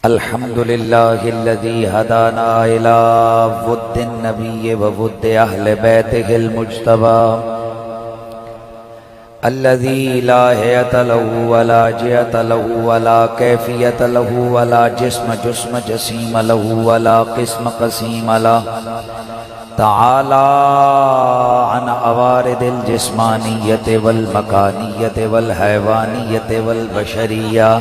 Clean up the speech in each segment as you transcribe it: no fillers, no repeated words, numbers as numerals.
الحمد لله الذي هدانا إلى ود النبي وود أهل بيته المجتبى الذي لا هيئة له ولا جهة له ولا كيفية له ولا جسم جسيم له ولا قسم قسيم له تعالى عن عوارض الجسمانية والمكانية والحيوانية والبشرية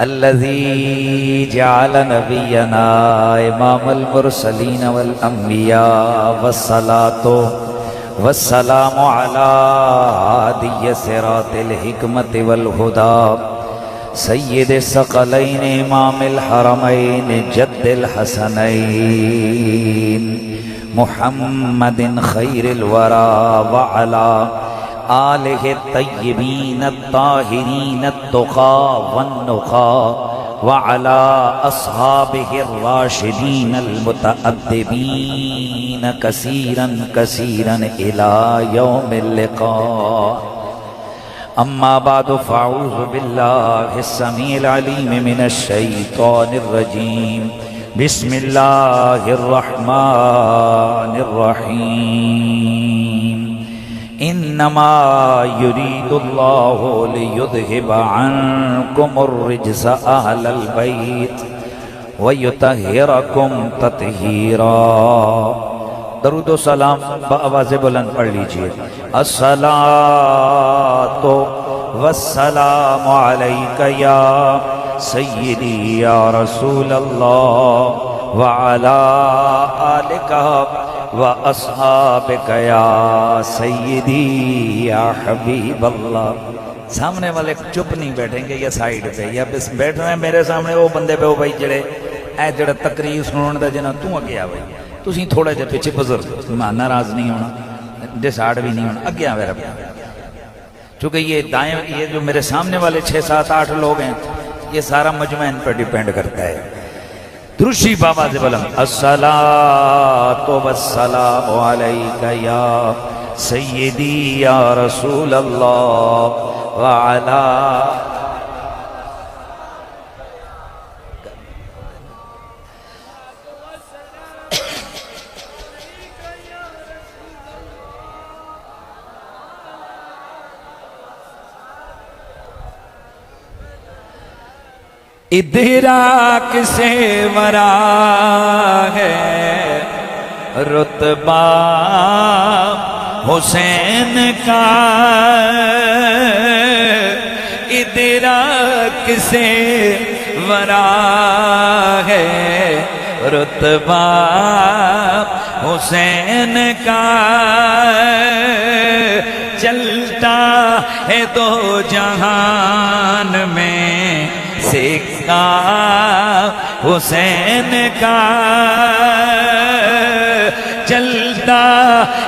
الذي جعل نبينا امام المرسلين والانبياء والصلاة والسلام على هادي صراط الحكمة والهدى سيد الثقلين امام الحرمين جد الحسنين محمد خير الورى وعلى آلہ الطیبین الطاہرین التقى والنقى وعلى أصحابه الراشدين المتأدبين كثيرا كثيرا إلى يوم اللقاء أما بعد فأعوذ بالله السميع العليم من الشيطان الرجيم بسم الله الرحمن الرحيم انما يريد الله ليذهب عنكم الرجس اهل البيت ويطهركم تطهيرا درود و سلام بآواز بلند پڑھ لیجئے الصلاة والسلام عليك يا سيدي يا رسول الله وعلى آلك وَأَصْحَابِكَ يَا سَيِّدِي يَا حَبِيبَ اللَّهِ سامنے والے چپ نہیں بیٹھیں گے یا سائیڈ پہ یا بس بیٹھ رہے ہیں میرے سامنے وہ بندے پہ وہ بھائی جڑے اے جڑا تقریر سنون دا جنا تو اگے آ بھائی تسی تھوڑا جہا پیچھے بزرگ میں ناراض نہیں ہونا ڈساڈ بھی نہیں ہونا اگے آ میرا چونکہ یہ دائیں یہ جو میرے سامنے والے 6 7 8 لوگ ہیں یہ سارا مجمع ان پر ڈیپینڈ کرتا ہے درشی بابا سے بلند الصلاة والسلام علیکہ یا سیدی یا رسول اللہ وعلا ادراک سے ورا ہے رتبہ حسین کا ادراک سے ورا ہے رتبہ حسین کا چلتا ہے دو جہان میں سکہ حسین کا چلتا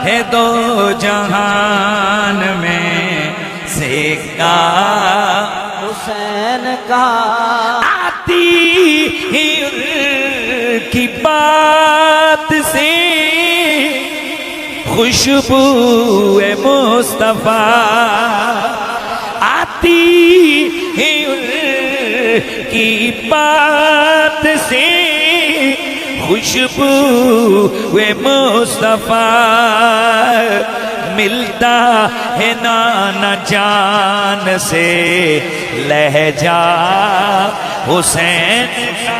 ہے دو جہان میں سکہ حسین کا آتی ہی کی بات سے خوشبو مصطفیٰ آتی ہی کی بات سے خوشبو مصطفیٰ ملتا ہے نانا جان سے لہجہ حسین کا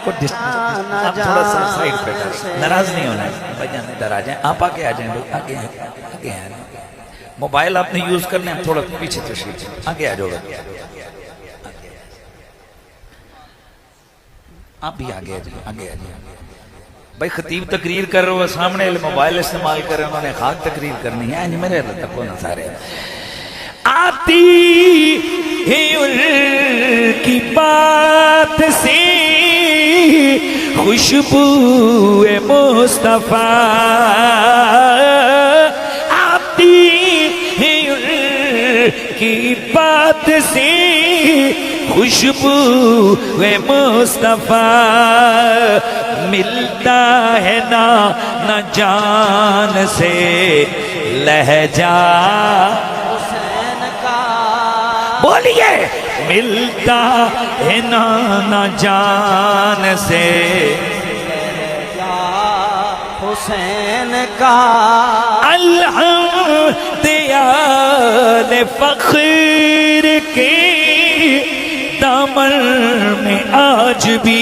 تھوڑا سا سائیڈ پہ ناراض نہیں ہونا ہے بھائی جان ادھر آ جائیں آپ آگے آ جائیں آگے ہیں موبائل آپ نے یوز کرنے ہیں تھوڑا پیچھے تشریف آگے آ جاؤ آپ بھی آگے آ جائیں بھائی خطیب تقریر کر رہے ہو سامنے موبائل استعمال کر رہے ہیں انہوں نے خاک تقریر کرنی ہے میرے اللہ تک کو نہ سارے آتی ہے ان کی بات سے خوشبو مصطفیٰ آتی ہے ان کی بات سے خوشبو مصطفیٰ ملتا ہے نہ جان سے لہجہ حسین کا بولیے ملتا ہے نانا جان سے حسین کا الحمد آل فخر کے دامن میں آج بھی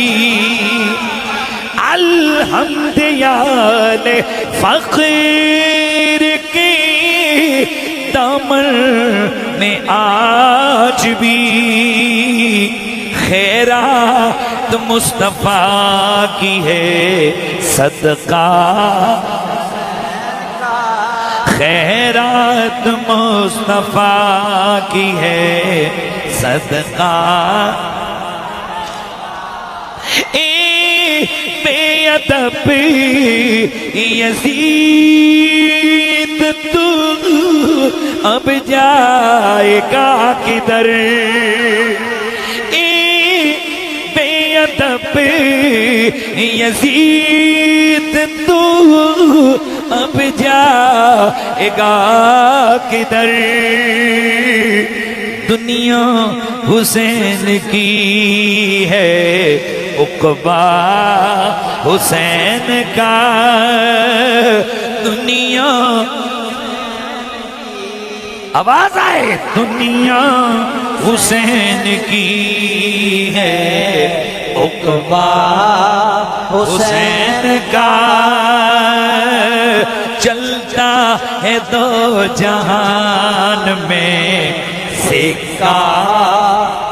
الحمد آل فخر کے دامن میں آج بھی خیرات مصطفیٰ کی ہے صدقہ خیرات مصطفیٰ کی ہے صدقہ بے ادب یزید تو اب جائے گا کدھر بے ادب یزید تو اب جائے گا کدھر دنیا حسین کی ہے عقبہ حسین کا دنیا آواز آئے دنیا حسین کی ہے عقبہ حسین کا چلتا ہے دو جہان میں سکہ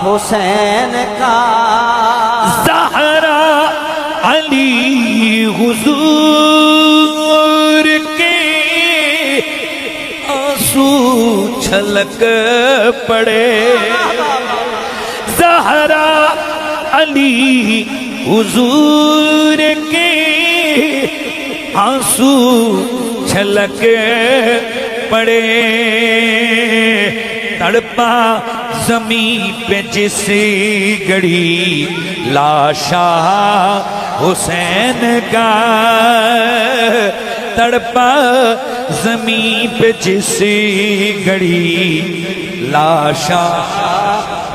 حسین کا زہرا علی حضور کے آنسو چھلک پڑے زہرا علی حضور کے آنسو چھلک پڑے تڑپا زمین پہ جس گڑی لاشا حسین کا تڑپا زمین پہ جس گڑی لاشا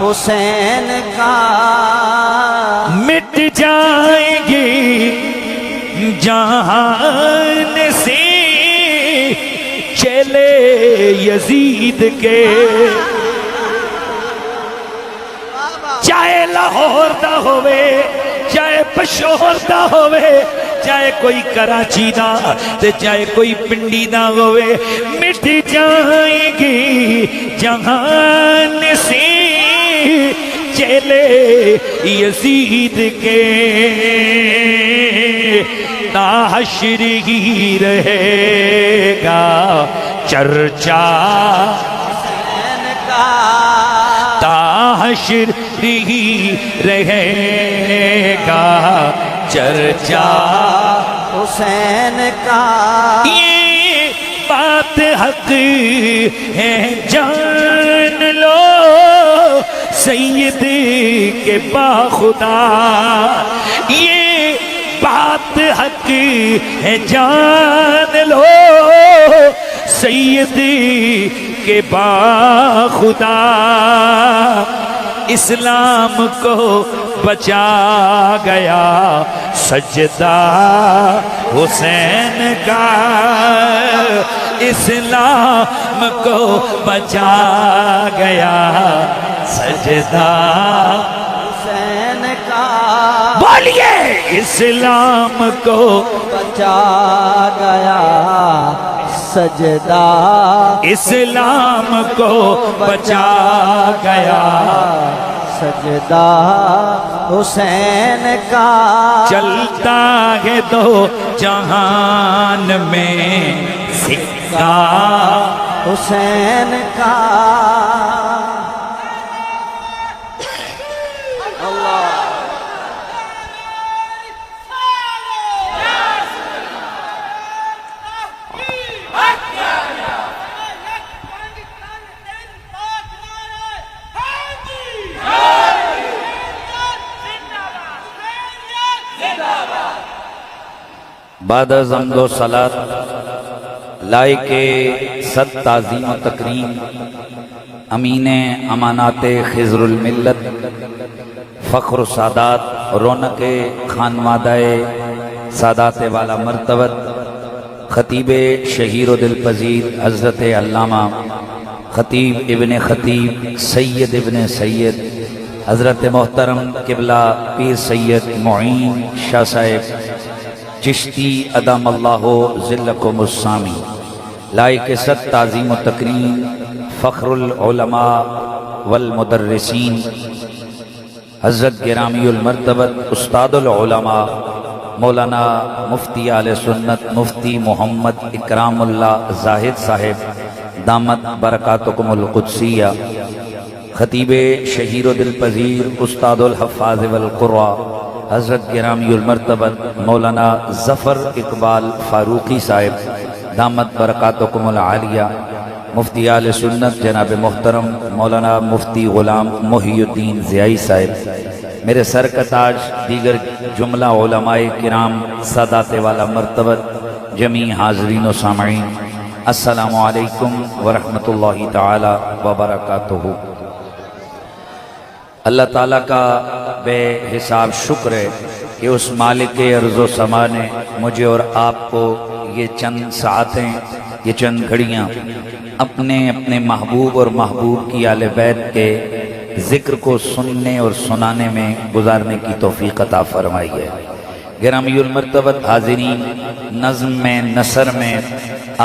حسین کا مٹ جائیں گے جہان سے چلے یزید کے چاہے لاہور دا ہوئے چاہے پشور دا ہوئے چاہے کوئی کراچی دا تے چاہے کوئی پنڈی دا ہوئے مٹ جائیں گی جہان سے چلے یزید کے تا حشر ہی رہے گا چرچا حسین کا تا حشر ہی رہے گا چرچا حسین کا یہ بات حق ہے جان لو سید کے باخدا یہ بات حق ہے جان لو سید کے باخدا اسلام کو بچا گیا سجدہ حسین کا اسلام کو بچا گیا سجدہ حسین کا بولیے اسلام کو بچا گیا سجدہ اسلام کو بچا گیا سجدہ حسین کا چلتا ہے دو جہان میں سکہ حسین کا بعد از حمد و صلاۃ لائق صد تعظیم و تکریم امین امانات خضر الملت، فخر سادات، رونق خانوادہ سادات والا مرتبت، خطیب شہیر و دل پذیر حضرت علامہ خطیب ابن خطیب سید ابن سید حضرت محترم قبلہ پیر سید معین شاہ صاحب چشتی ادام اللہ ذلکم السامی، لائق ست تعظیم و تکریم، فخر العلماء والمدرسین، حضرت گرامی المرتبت استاد العلماء مولانا مفتی آل سنت مفتی محمد اکرام اللہ زاہد صاحب دامت برکاتکم القدسیہ، خطیب شہیر و دل پذیر استاد الحفاظ والقراء حضرت گرامی المرتبت مولانا ظفر اقبال فاروقی صاحب دامت برکاتکم العالیہ، مفتی آل سنت جناب محترم مولانا مفتی غلام محی الدین ضیائی صاحب، میرے سر کا تاج دیگر جملہ علماء کرام سادات والا مرتبت، جمیع حاضرین و سامعین، السلام علیکم ورحمۃ اللہ تعالی وبرکاتہ۔ اللہ تعالیٰ کا بے حساب شکر ہے کہ اس مالک ارض و سما نے مجھے اور آپ کو یہ چند ساعتیں، یہ چند گھڑیاں اپنے اپنے محبوب اور محبوب کی آل بیت کے ذکر کو سننے اور سنانے میں گزارنے کی توفیق عطا فرمائی ہے۔ گرامی المرتبت حاضرین، نظم میں نثر میں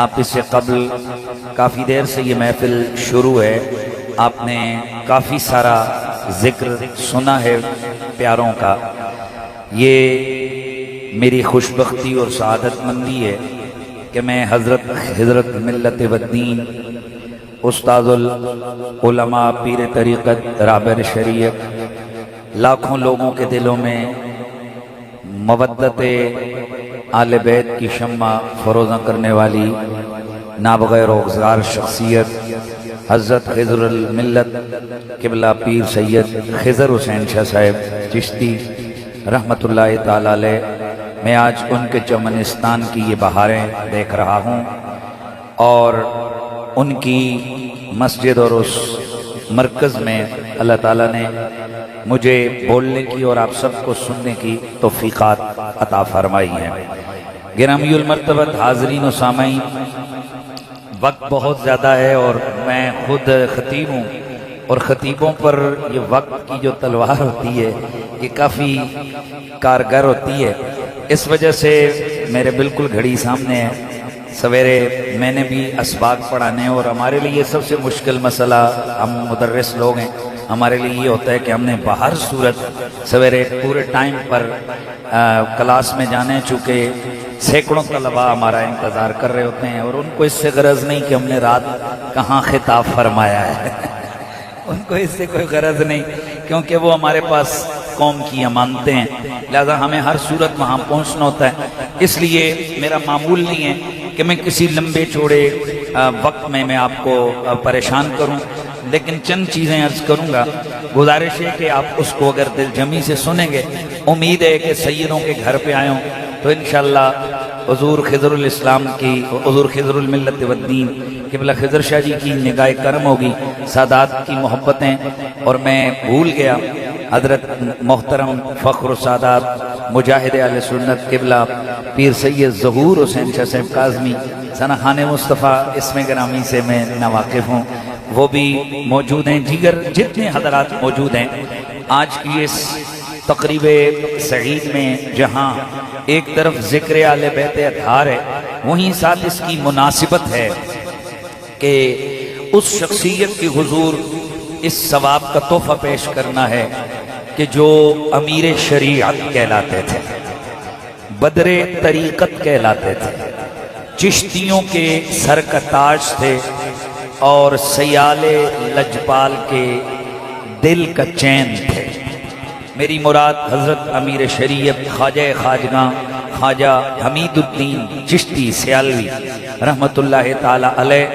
آپ اس سے قبل کافی دیر سے یہ محفل شروع ہے، آپ نے کافی سارا ذکر سنا ہے پیاروں کا۔ یہ میری خوشبختی اور سعادت مندی ہے کہ میں حضرت ملت والدین استاد العلماء پیر طریقت رابر شریعت لاکھوں لوگوں کے دلوں میں مودت آل بیت کی شمع فروزاں کرنے والی نابغہ روزگار شخصیت حضرت خضر الملت قبلہ پیر سید خضر حسین شاہ صاحب چشتی رحمت اللہ تعالی علیہ، میں آج ان کے چمنستان کی یہ بہاریں دیکھ رہا ہوں اور ان کی مسجد اور اس مرکز میں اللہ تعالیٰ نے مجھے بولنے کی اور آپ سب کو سننے کی توفیقات عطا فرمائی ہیں۔ گرامی المرتبت حاضرین و سامعین، وقت بہت زیادہ ہے اور میں خود خطیب ہوں اور خطیبوں پر یہ وقت کی جو تلوار ہوتی ہے یہ کافی کارگر ہوتی ہے، اس وجہ سے میرے بالکل گھڑی سامنے ہے۔ سویرے میں نے بھی اسباق پڑھانے اور ہمارے لیے سب سے مشکل مسئلہ، ہم مدرس لوگ ہیں، ہمارے لیے یہ ہوتا ہے کہ ہم نے بہر صورت سویرے پورے ٹائم پر کلاس میں جانے، چونکہ سینکڑوں طلباء ہمارا انتظار کر رہے ہوتے ہیں اور ان کو اس سے غرض نہیں کہ ہم نے رات کہاں خطاب فرمایا ہے ان کو اس سے کوئی غرض نہیں، کیونکہ وہ ہمارے پاس قوم کی امانتیں ہیں، لہذا ہمیں ہر صورت وہاں پہنچنا ہوتا ہے۔ اس لیے میرا معمول نہیں ہے کہ میں کسی لمبے چوڑے وقت میں آپ کو پریشان کروں، لیکن چند چیزیں عرض کروں گا۔ گزارش ہے کہ آپ اس کو اگر دل جمی سے سنیں گے، امید ہے کہ سیدوں کے گھر پہ آئے ہوں تو انشاءاللہ حضور خضر الاسلام کی، حضور خضر الملت والدین قبلہ خضر شاہ جی کی نگاہ کرم ہوگی، سادات کی محبتیں، اور میں بھول گیا حضرت محترم فخر سادات مجاہد اہل سنت قبلہ پیر سید ظہور حسین شاہ صاحب کاظمی ثنا خان مصطفیٰ اسم گرامی سے میں ناواقف ہوں، وہ بھی موجود ہیں، دیگر جتنے حضرات موجود ہیں۔ آج کی اس تقریب سعید میں جہاں ایک طرف ذکر آل بیت اطہار ہے، وہیں ساتھ اس کی مناسبت ہے کہ اس شخصیت کی حضور اس ثواب کا تحفہ پیش کرنا ہے کہ جو امیر شریعت کہلاتے تھے، بدر طریقت کہلاتے تھے، چشتیوں کے سر کا تاج تھے اور سیال لجپال کے دل کا چین تھے۔ میری مراد حضرت امیر شریعت خواجہ خواجگاں خواجہ حمید الدین چشتی سیالوی رحمت اللہ تعالی علیہ،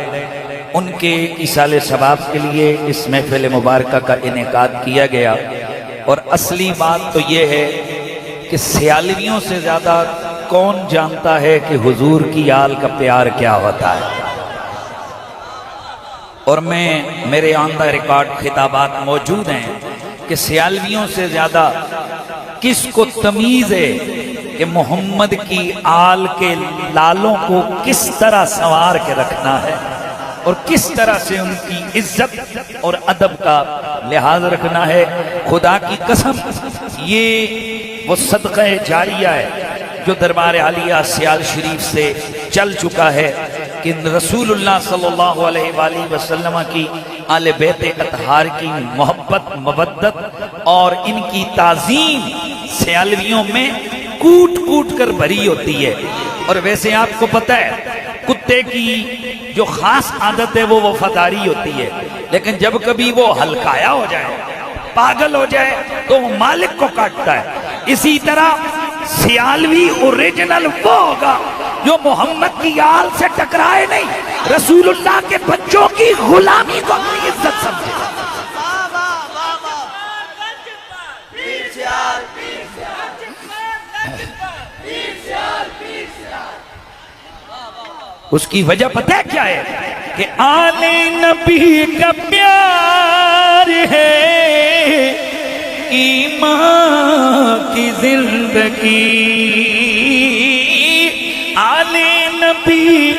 ان کے ایصال ثواب کے لیے اس محفل مبارکہ کا انعقاد کیا گیا۔ اور اصلی بات تو یہ ہے کہ سیالویوں سے زیادہ کون جانتا ہے کہ حضور کی آل کا پیار کیا ہوتا ہے، اور میرے آندہ ریکارڈ خطابات موجود ہیں کہ سیالویوں سے زیادہ کس کو تمیز ہے کہ محمد کی آل کے لالوں کو کس طرح سنوار کے رکھنا ہے اور کس طرح سے ان کی عزت اور ادب کا لحاظ رکھنا ہے. خدا کی قسم یہ وہ صدقہ جاریہ ہے جو دربار عالیہ سیال شریف سے چل چکا ہے کہ رسول اللہ صلی اللہ علیہ وآلہ وسلم کی آل بیت اطہار کی محبت مودت اور ان کی تعظیم سیالویوں میں کوٹ کوٹ کر بھری ہوتی ہے. اور ویسے آپ کو پتہ ہے کتے کی جو خاص عادت ہے وہ وفاداری ہوتی ہے، لیکن جب کبھی وہ ہلکایا ہو جائے پاگل ہو جائے تو وہ مالک کو کاٹتا ہے. اسی طرح سیالوی اوریجنل وہ ہوگا جو محمد کی آل سے ٹکرائے نہیں، رسول اللہ کے بچوں کی غلامی کو اپنی عزت سمجھے. اس کی وجہ پتہ ہے کیا ہے کہ آل نبی کا پیار ہے ایمان کی زندگی، آل نبی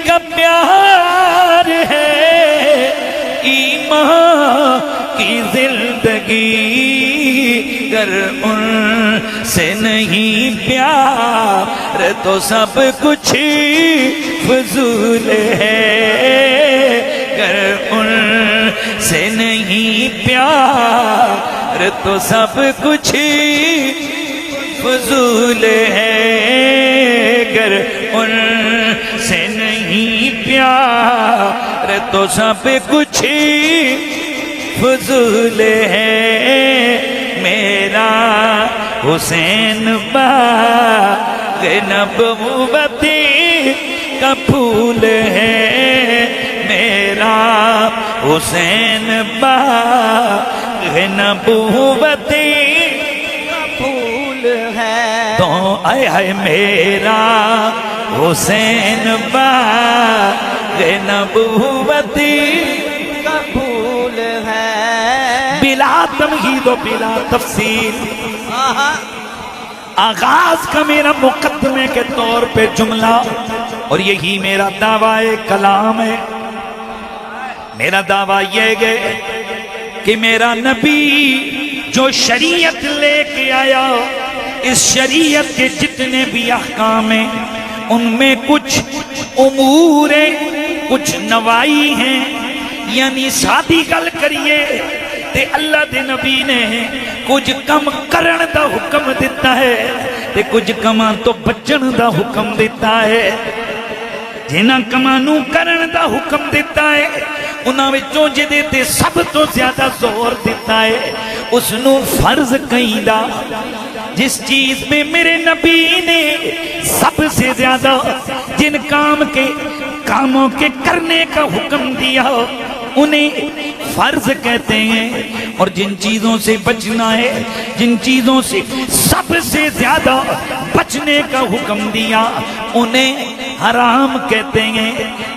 کا پیار ہے ایمان کی زندگی. گر ان سے نہیں پیار تو سب کچھ فضول ہے، گر ان سے نہیں پیار تو سب کچھ فضول ہے، گر ان سے نہیں پیار تو سب کچھ فضول ہے. میرا حسین باغ نبوت کا پھول ہے، میرا حسین باغ نبوت کا پھول ہے. تو آئے ہے میرا حسین باغ نبوت کا پھول ہے. بلا تمہید و بلا تفصیل آغاز کا میرا مقدمے کے طور پہ جملہ، اور یہی میرا دعویٰ کلام ہے. میرا دعویٰ یہ ہے کہ میرا نبی جو شریعت لے کے آیا، اس شریعت کے جتنے بھی احکام ہیں ان میں کچھ امور کچھ نوائی ہیں، یعنی سادی گل کریے تے اللہ دے نبی نے کچھ کم کرن دا حکم دیتا ہے تے کچھ کماں تو بچن دا حکم دیتا ہے. جنہاں کمانوں کرن دا حکم دیتا ہے انہاں وچوں جدے تے سب تو زیادہ زور دیتا ہے اس نو فرض کہیندا. جس چیز میں میرے نبی نے سب سے زیادہ جن کاموں کے کرنے کا حکم دیا انہیں فرض کہتے ہیں، اور جن چیزوں سے بچنا ہے، جن چیزوں سے سب سے زیادہ بچنے کا حکم دیا انہیں حرام کہتے ہیں.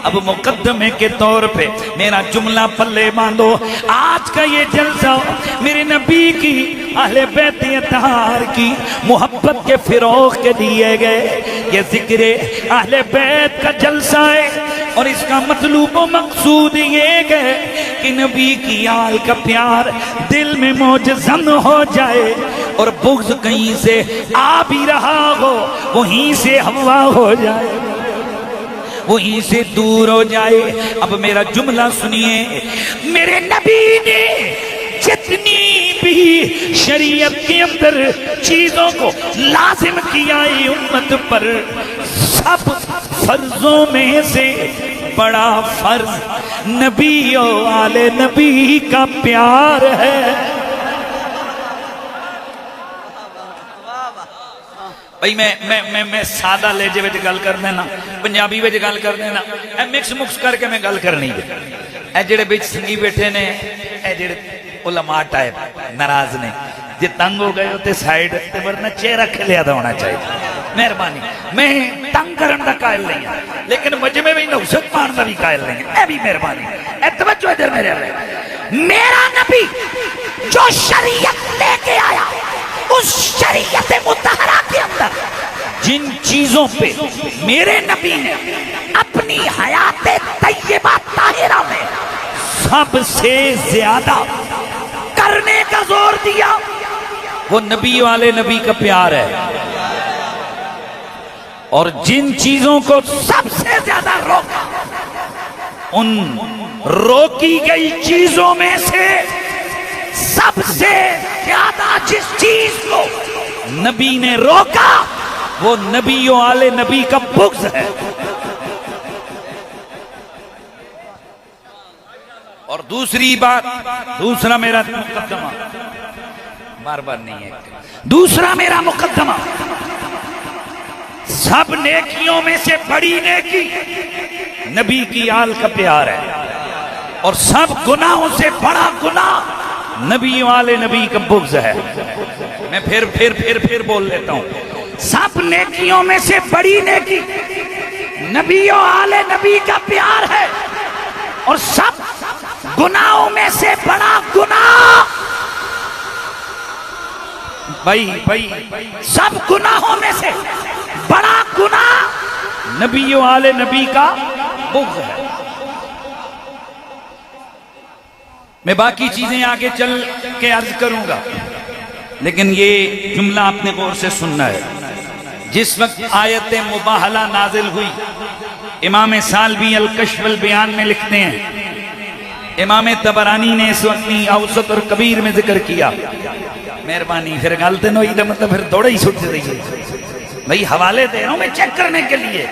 اب مقدمے کے طور پہ میرا جملہ پلے باندھو. آج کا یہ جلسہ میرے نبی کی اہل بیت اطہار کی محبت کے فروغ کے دیے گئے یہ ذکر اہل بیت کا جلسہ ہے، اور اس کا مطلوب و مقصود یہ ہے کہ نبی کی آل کا پیار دل میں موجزن ہو جائے اور بغض کہیں سے آ بھی رہا ہو وہیں سے ہوا ہو جائے، وہیں سے دور ہو جائے. اب میرا جملہ سنیے. میرے نبی نے جتنی بھی شریعت کے اندر چیزوں کو لازم کیا ہے امت پر، سب فرضوں میں سے بڑا فرض نبی و آل نبی کا پیار ہے. بھئی میں سادہ لہجے وچ گل کر دینا، پنجابی وچ گل کر دینا، اے مکس مکس کر کے میں گل کرنی ہے. اے جڑے بچ سنگی بیٹھے نے، اے جڑے علماء ٹائپ ناراض نے، جے تنگ ہو گئے ہوتے سائیڈ تے ورنہ چہرہ کھلیا دا ہونا چاہیے. مہربانی میں تنگ کرن دا قائل نہیں ہوں لیکن مجمع میں نوست مان دا بھی قائل نہیں ہے، اے بھی مہربانی اے توجہ ادھر میرے رہے، میرا نبی جو شریعت لے کے آیا اس شریعت مطہرہ کے اندر جن چیزوں پہ میرے نبی نے اپنی حیات طیبہ طاہرہ میں سب سے زیادہ کرنے کا زور دیا وہ نبی والے نبی کا پیار ہے، اور جن چیزوں کو سب سے زیادہ روکا ان روکی گئی چیزوں میں سے سب سے زیادہ جس چیز کو نبی نے روکا وہ نبی والے نبی کا بغض ہے۔ اور دوسری بات، دوسرا میرا مقدمہ بار بار نہیں ہے، دوسرا میرا مقدمہ، سب نیکیوں میں سے بڑی نیکی نبی کی آل کا پیار ہے، اور سب گناہوں سے بڑا گناہ نبی والے نبی کا بغض ہے۔ میں پھر بول لیتا ہوں، سب نیکیوں میں سے بڑی نیکی نبی والے نبی کا پیار ہے، اور سب گناہوں میں سے بڑا گناہ بھائی سب گناہوں میں سے بڑا گناہ نبی والے نبی کا بغض ہے۔ میں باقی چیزیں آگے چل کے عرض کروں گا، لیکن یہ جملہ آپ نے غور سے سننا ہے۔ جس وقت آیت مباہلہ نازل ہوئی، امام سالبی الکشف البیان میں لکھتے ہیں، امام طبرانی نے اس وقت اوسط اور کبیر میں ذکر کیا، مہربانی پھر غلط نہ ہوئی مطلب پھر دوڑے ہی چھٹ رہی ہے بھئی، حوالے دے رہا ہوں میں چیک کرنے کے لیے،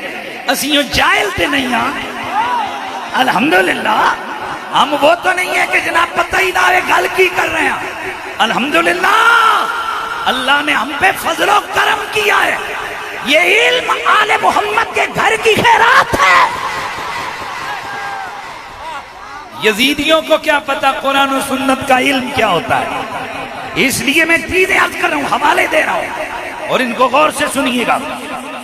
اسیوں جائل تے نہیں ہاں، الحمدللہ ہم وہ تو نہیں ہے کہ جناب پتہ ہی دعوے گل کی کر رہے ہیں، الحمدللہ اللہ نے ہم پہ فضل و کرم کیا ہے، یہ علم آل محمد کے گھر کی خیرات ہے۔ یزیدیوں کو کیا پتا قرآن و سنت کا علم کیا ہوتا ہے، اس لیے میں چیزیں عرض کر رہا ہوں، حوالے دے رہا ہوں، اور ان کو غور سے سنیے گا۔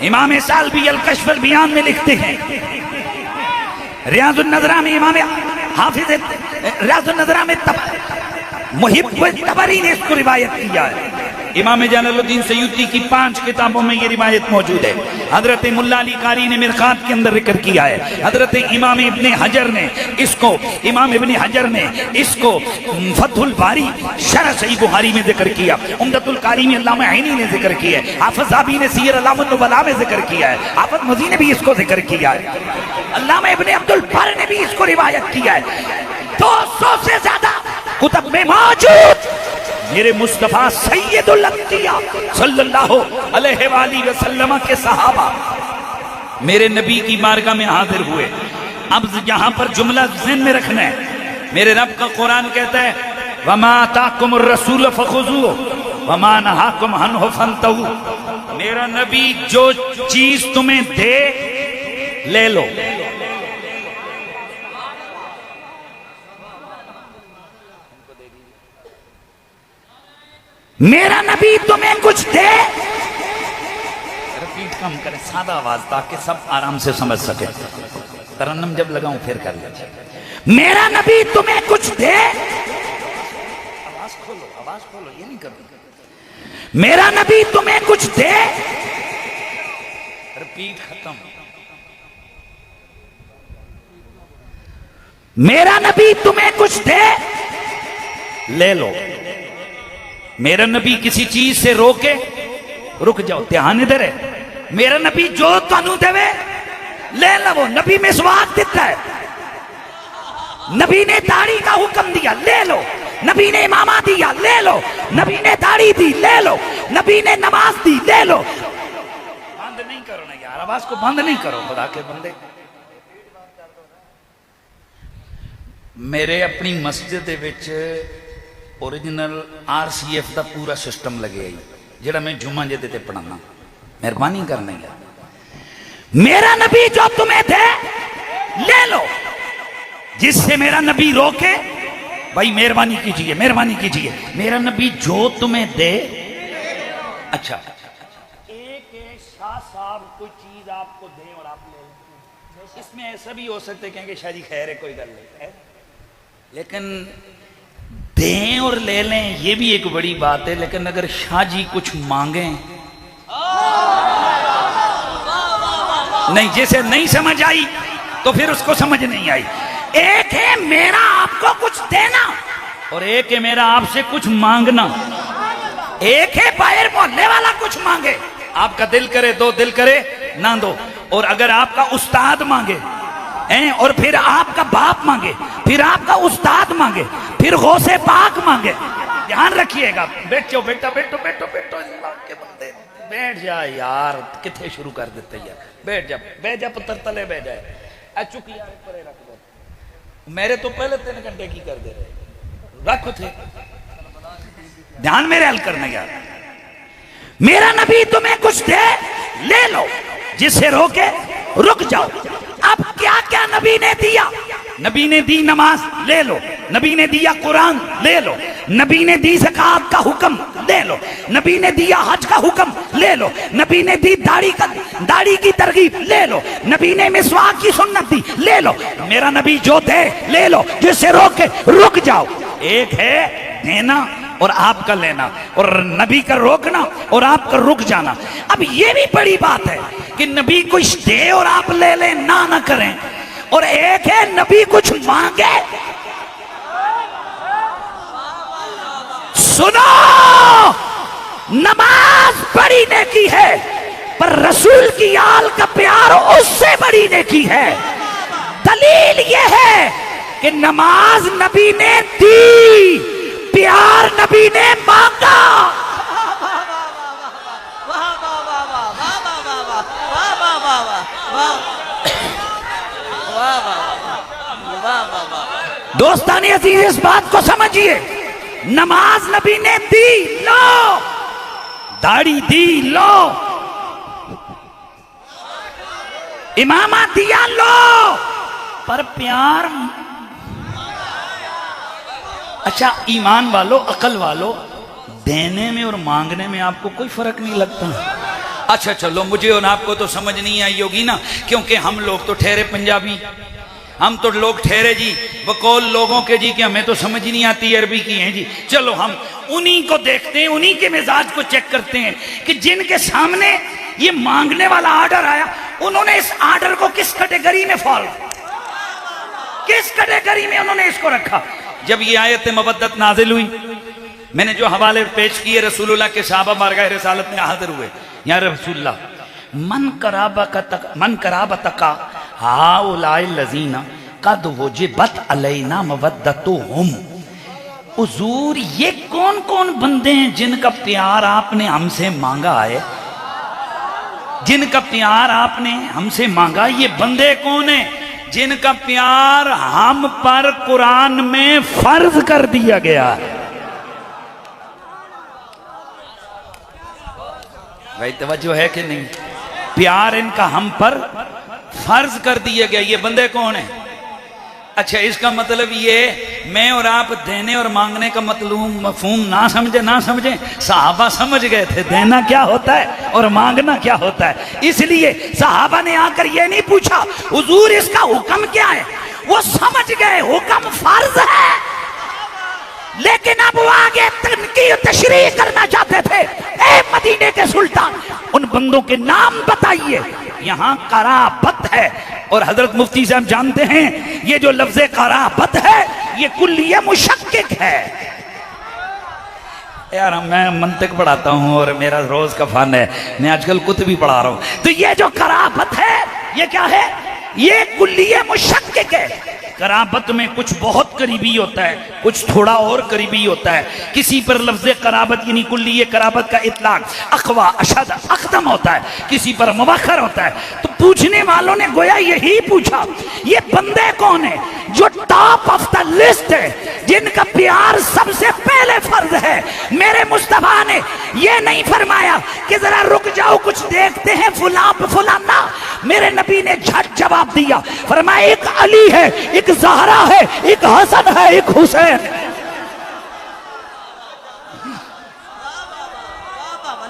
امام سالبی الکشف البیان میں لکھتے ہیں، ریاض النظرہ میں امام حافظ ریاض النظرہ میں محب تبری نے اس کو روایت کیا ہے، امام جلال الدین سیوطی کی 5 کتابوں میں یہ روایت موجود ہے، حضرت ملا علی قاری نے مرقات کے اندر ذکر کیا ہے، حضرت امام ابن حجر نے اس کو فتح الباری شرح صحیح بخاری میں ذکر کیا، عمدۃ القاری میں علامہ عینی نے ذکر کیا ہے، حافظ ذہبی نے سیر اعلام النبلاء میں ذکر کیا ہے، حافظ مزی نے بھی اس کو ذکر کیا ہے، علامہ ابن عبد البر نے بھی اس کو روایت کیا ہے، 200 سے زیادہ کتب میں موجود میرے مصطفیٰ سید الانبیاء صلی اللہ علیہ وآلہ وسلم کے صحابہ میرے نبی کی بارگاہ میں حاضر ہوئے۔ اب یہاں پر جملہ ذہن میں رکھنا ہے، میرے رب کا قرآن کہتا ہے وَمَا آتَاكُمُ الرَّسُولُ فَخُذُوهُ وَمَا نَهَاكُمْ عَنْهُ فَانْتَهُوا، میرا نبی جو چیز تمہیں دے لے لو، میرا نبی تمہیں کچھ دے، رپیٹ کم کریں سادہ آواز تاکہ سب آرام سے سمجھ سکے، ترنم جب لگاؤں پھر کر لیجیے، میرا نبی تمہیں کچھ دے، آواز کھولو یہ نہیں کرو، میرا نبی تمہیں کچھ دے، رپیٹ ختم، میرا نبی تمہیں کچھ دے لے لو، میرا نبی کسی چیز سے روکے رک جاؤ، دھیان ادھر ہے، میرا نبی جو تانوں دے لے لو، نبی مسواک دیتا ہے، نبی نے داڑھی کا حکم دیا لے لو، نبی نے امامہ دیا لے لو، نبی نے داڑھی دی لے لو، نبی نے نماز دی لے لو، بند نہیں کرو نا یار، آواز کو بند نہیں کرو خدا کے بندے۔ میرے اپنی مسجد دے وچ اوریجنل RCF دا پورا سسٹم لگے آئی جڑا میں جمعہ جے تے پڑھانا، مہربانی کرنا ہے، میرا نبی جو تمہیں دے لے لو، جس سے میرا نبی روکے بھائی مہربانی کیجئے میرا نبی جو تمہیں دے، اچھا ایک شاہ صاحب کوئی چیز آپ کو دیں اور آپ لے لیں، اس میں ایسا بھی ہو سکتا ہے کہ شاہ جی خیر ہے کوئی گل نہیں، لیکن دیں اور لے لیں یہ بھی ایک بڑی بات ہے، لیکن اگر شاہ جی کچھ مانگیں نہیں، جیسے نہیں سمجھ آئی تو پھر اس کو سمجھ نہیں آئی۔ ایک ہے میرا آپ کو کچھ دینا اور ایک ہے میرا آپ سے کچھ مانگنا۔ ایک ہے باہر محلے والا کچھ مانگے، آپ کا دل کرے دو، دل کرے نہ دو، اور اگر آپ کا استاد مانگے اور پھر آپ کا باپ مانگے، پھر آپ کا استاد مانگے، پھر غوث پاک مانگے، دھیان رکھیے گا۔ بیٹھو بیٹا، بیٹھو بیٹھو بیٹھو، اللہ کے بندے بیٹھ جا یار، کتنے شروع کر دیتے یار، بیٹھ جا، بیٹھ جا، پتر تلے بیٹھ جائے، چکی یار پرے رکھ دو، میرے تو پہلے 3 گھنٹے کی کر دے رہے، رکھو تھے، دھیان میرے حل کرنے یار۔ میرا نبی تمہیں کچھ دے لے لو، جس سے روکے رک جاؤ۔ اب کیا کیا نبی نے دیا؟ نبی نے دی نماز، لے لو۔ نبی نے دیا قرآن، لے لو۔ نبی نے دی زکوٰۃ کا حکم، لے لو۔ نبی نے دیا حج کا حکم، لے لو۔ نبی نے دی داڑھی کی ترغیب، لے لو۔ نبی نے مسواک کی سنت دی، لے لو۔ میرا نبی جو دے لے لو، جس سے روکے رک جاؤ۔ ایک ہے دینا اور آپ کا لینا، اور نبی کا روکنا اور آپ کا رک جانا۔ اب یہ بھی بڑی بات ہے کہ نبی کچھ دے اور آپ لے لیں، نہ کریں، اور ایک ہے نبی کچھ مانگے۔ سنو، نماز بڑی نیکی ہے، پر رسول کی آل کا پیار اس سے بڑی نیکی ہے۔ دلیل یہ ہے کہ نماز نبی نے دی، پیار نبی نے مانگا۔ دوستانی عزیز اس بات کو سمجھیے، نماز نبی نے دی، لو۔ داڑھی دی، لو۔ امامہ دیا، لو، پر پیار۔ اچھا ایمان والو، عقل والو، دینے میں اور مانگنے میں آپ کو کوئی فرق نہیں لگتا؟ اچھا چلو، مجھے اور آپ کو تو سمجھ نہیں آئی ہوگی نا، کیونکہ ہم لوگ تو ٹھہرے پنجابی، ہم تو لوگ ٹھہرے جی بقول لوگوں کے جی کہ ہمیں تو سمجھ نہیں آتی عربی کی ہیں جی۔ چلو ہم انہی کو دیکھتے ہیں، انہی کے مزاج کو چیک کرتے ہیں کہ جن کے سامنے یہ مانگنے والا آرڈر آیا، انہوں نے اس آرڈر کو کس کیٹیگری میں فالو، کس کیٹیگری میں انہوں نے اس کو رکھا۔ جب یہ آیت مودت نازل ہوئی، میں نے جو حوالے پیش کیے رسول اللہ کے صحابہ بارگاہ رسالت میں حاضر ہوئے، یا رسول اللہ من قرابتک ہؤلاء الذین قد وجبت علینا مودتہم، حضور یہ کون کون بندے ہیں جن کا پیار آپ نے ہم سے مانگا ہے، جن کا پیار آپ نے ہم سے مانگا، یہ بندے کون ہیں جن کا پیار ہم پر قرآن میں فرض کر دیا گیا ہے۔ بھائی توجہ ہے کہ نہیں؟ پیار ان کا ہم پر فرض کر دیا گیا، یہ بندے کون ہیں؟ اچھا اس کا مطلب یہ میں اور آپ دینے اور مانگنے کا مفہوم نہ سمجھیں، صحابہ سمجھ گئے تھے دینا کیا ہوتا ہے اور مانگنا کیا ہوتا ہے۔ اس لیے صحابہ نے آ کر یہ نہیں پوچھا حضور اس کا حکم کیا ہے، وہ سمجھ گئے حکم فرض ہے، لیکن اب وہ آگے تنقید تشریح کرنا چاہتے تھے۔ اے مدینے کے سلطان، ان بندوں کے نام بتائیے۔ یہاں قرابت ہے، اور حضرت مفتی صاحب جانتے ہیں یہ جو لفظ قرابت ہے یہ کلیہ مشکک ہے۔ یار میں منطق پڑھاتا ہوں اور میرا روز کا فن ہے، میں آج کل کتبی پڑھا رہا ہوں، تو یہ جو قرابت ہے یہ کیا ہے؟ یہ کلیہ مشکک ہے۔ قرابت میں کچھ بہت قریبی ہوتا ہے، کچھ تھوڑا اور قریبی ہوتا ہے۔ کسی پر لفظ قرابت یعنی کلیہ قرابت کا اطلاق اقوا، اشد، اقدم ہوتا ہے، کسی پر مؤخر ہوتا ہے۔ تو پوچھنے والوں نے گویا یہی پوچھا یہ بندے کون ہیں جو ٹاپ آف دا لسٹ ہے، جن کا پیار سب سے پہلے فرض ہے۔ میرے مصطفیٰ نے یہ نہیں فرمایا کہ ذرا رک جاؤ کچھ دیکھتے ہیں فلاں فلانا، میرے نبی نے جھٹ جواب دیا، فرمایا ایک علی ہے، ایک زہرا ہے، ایک حسن ہے، ایک حسین۔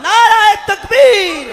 نعرہ تکبیر،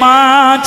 5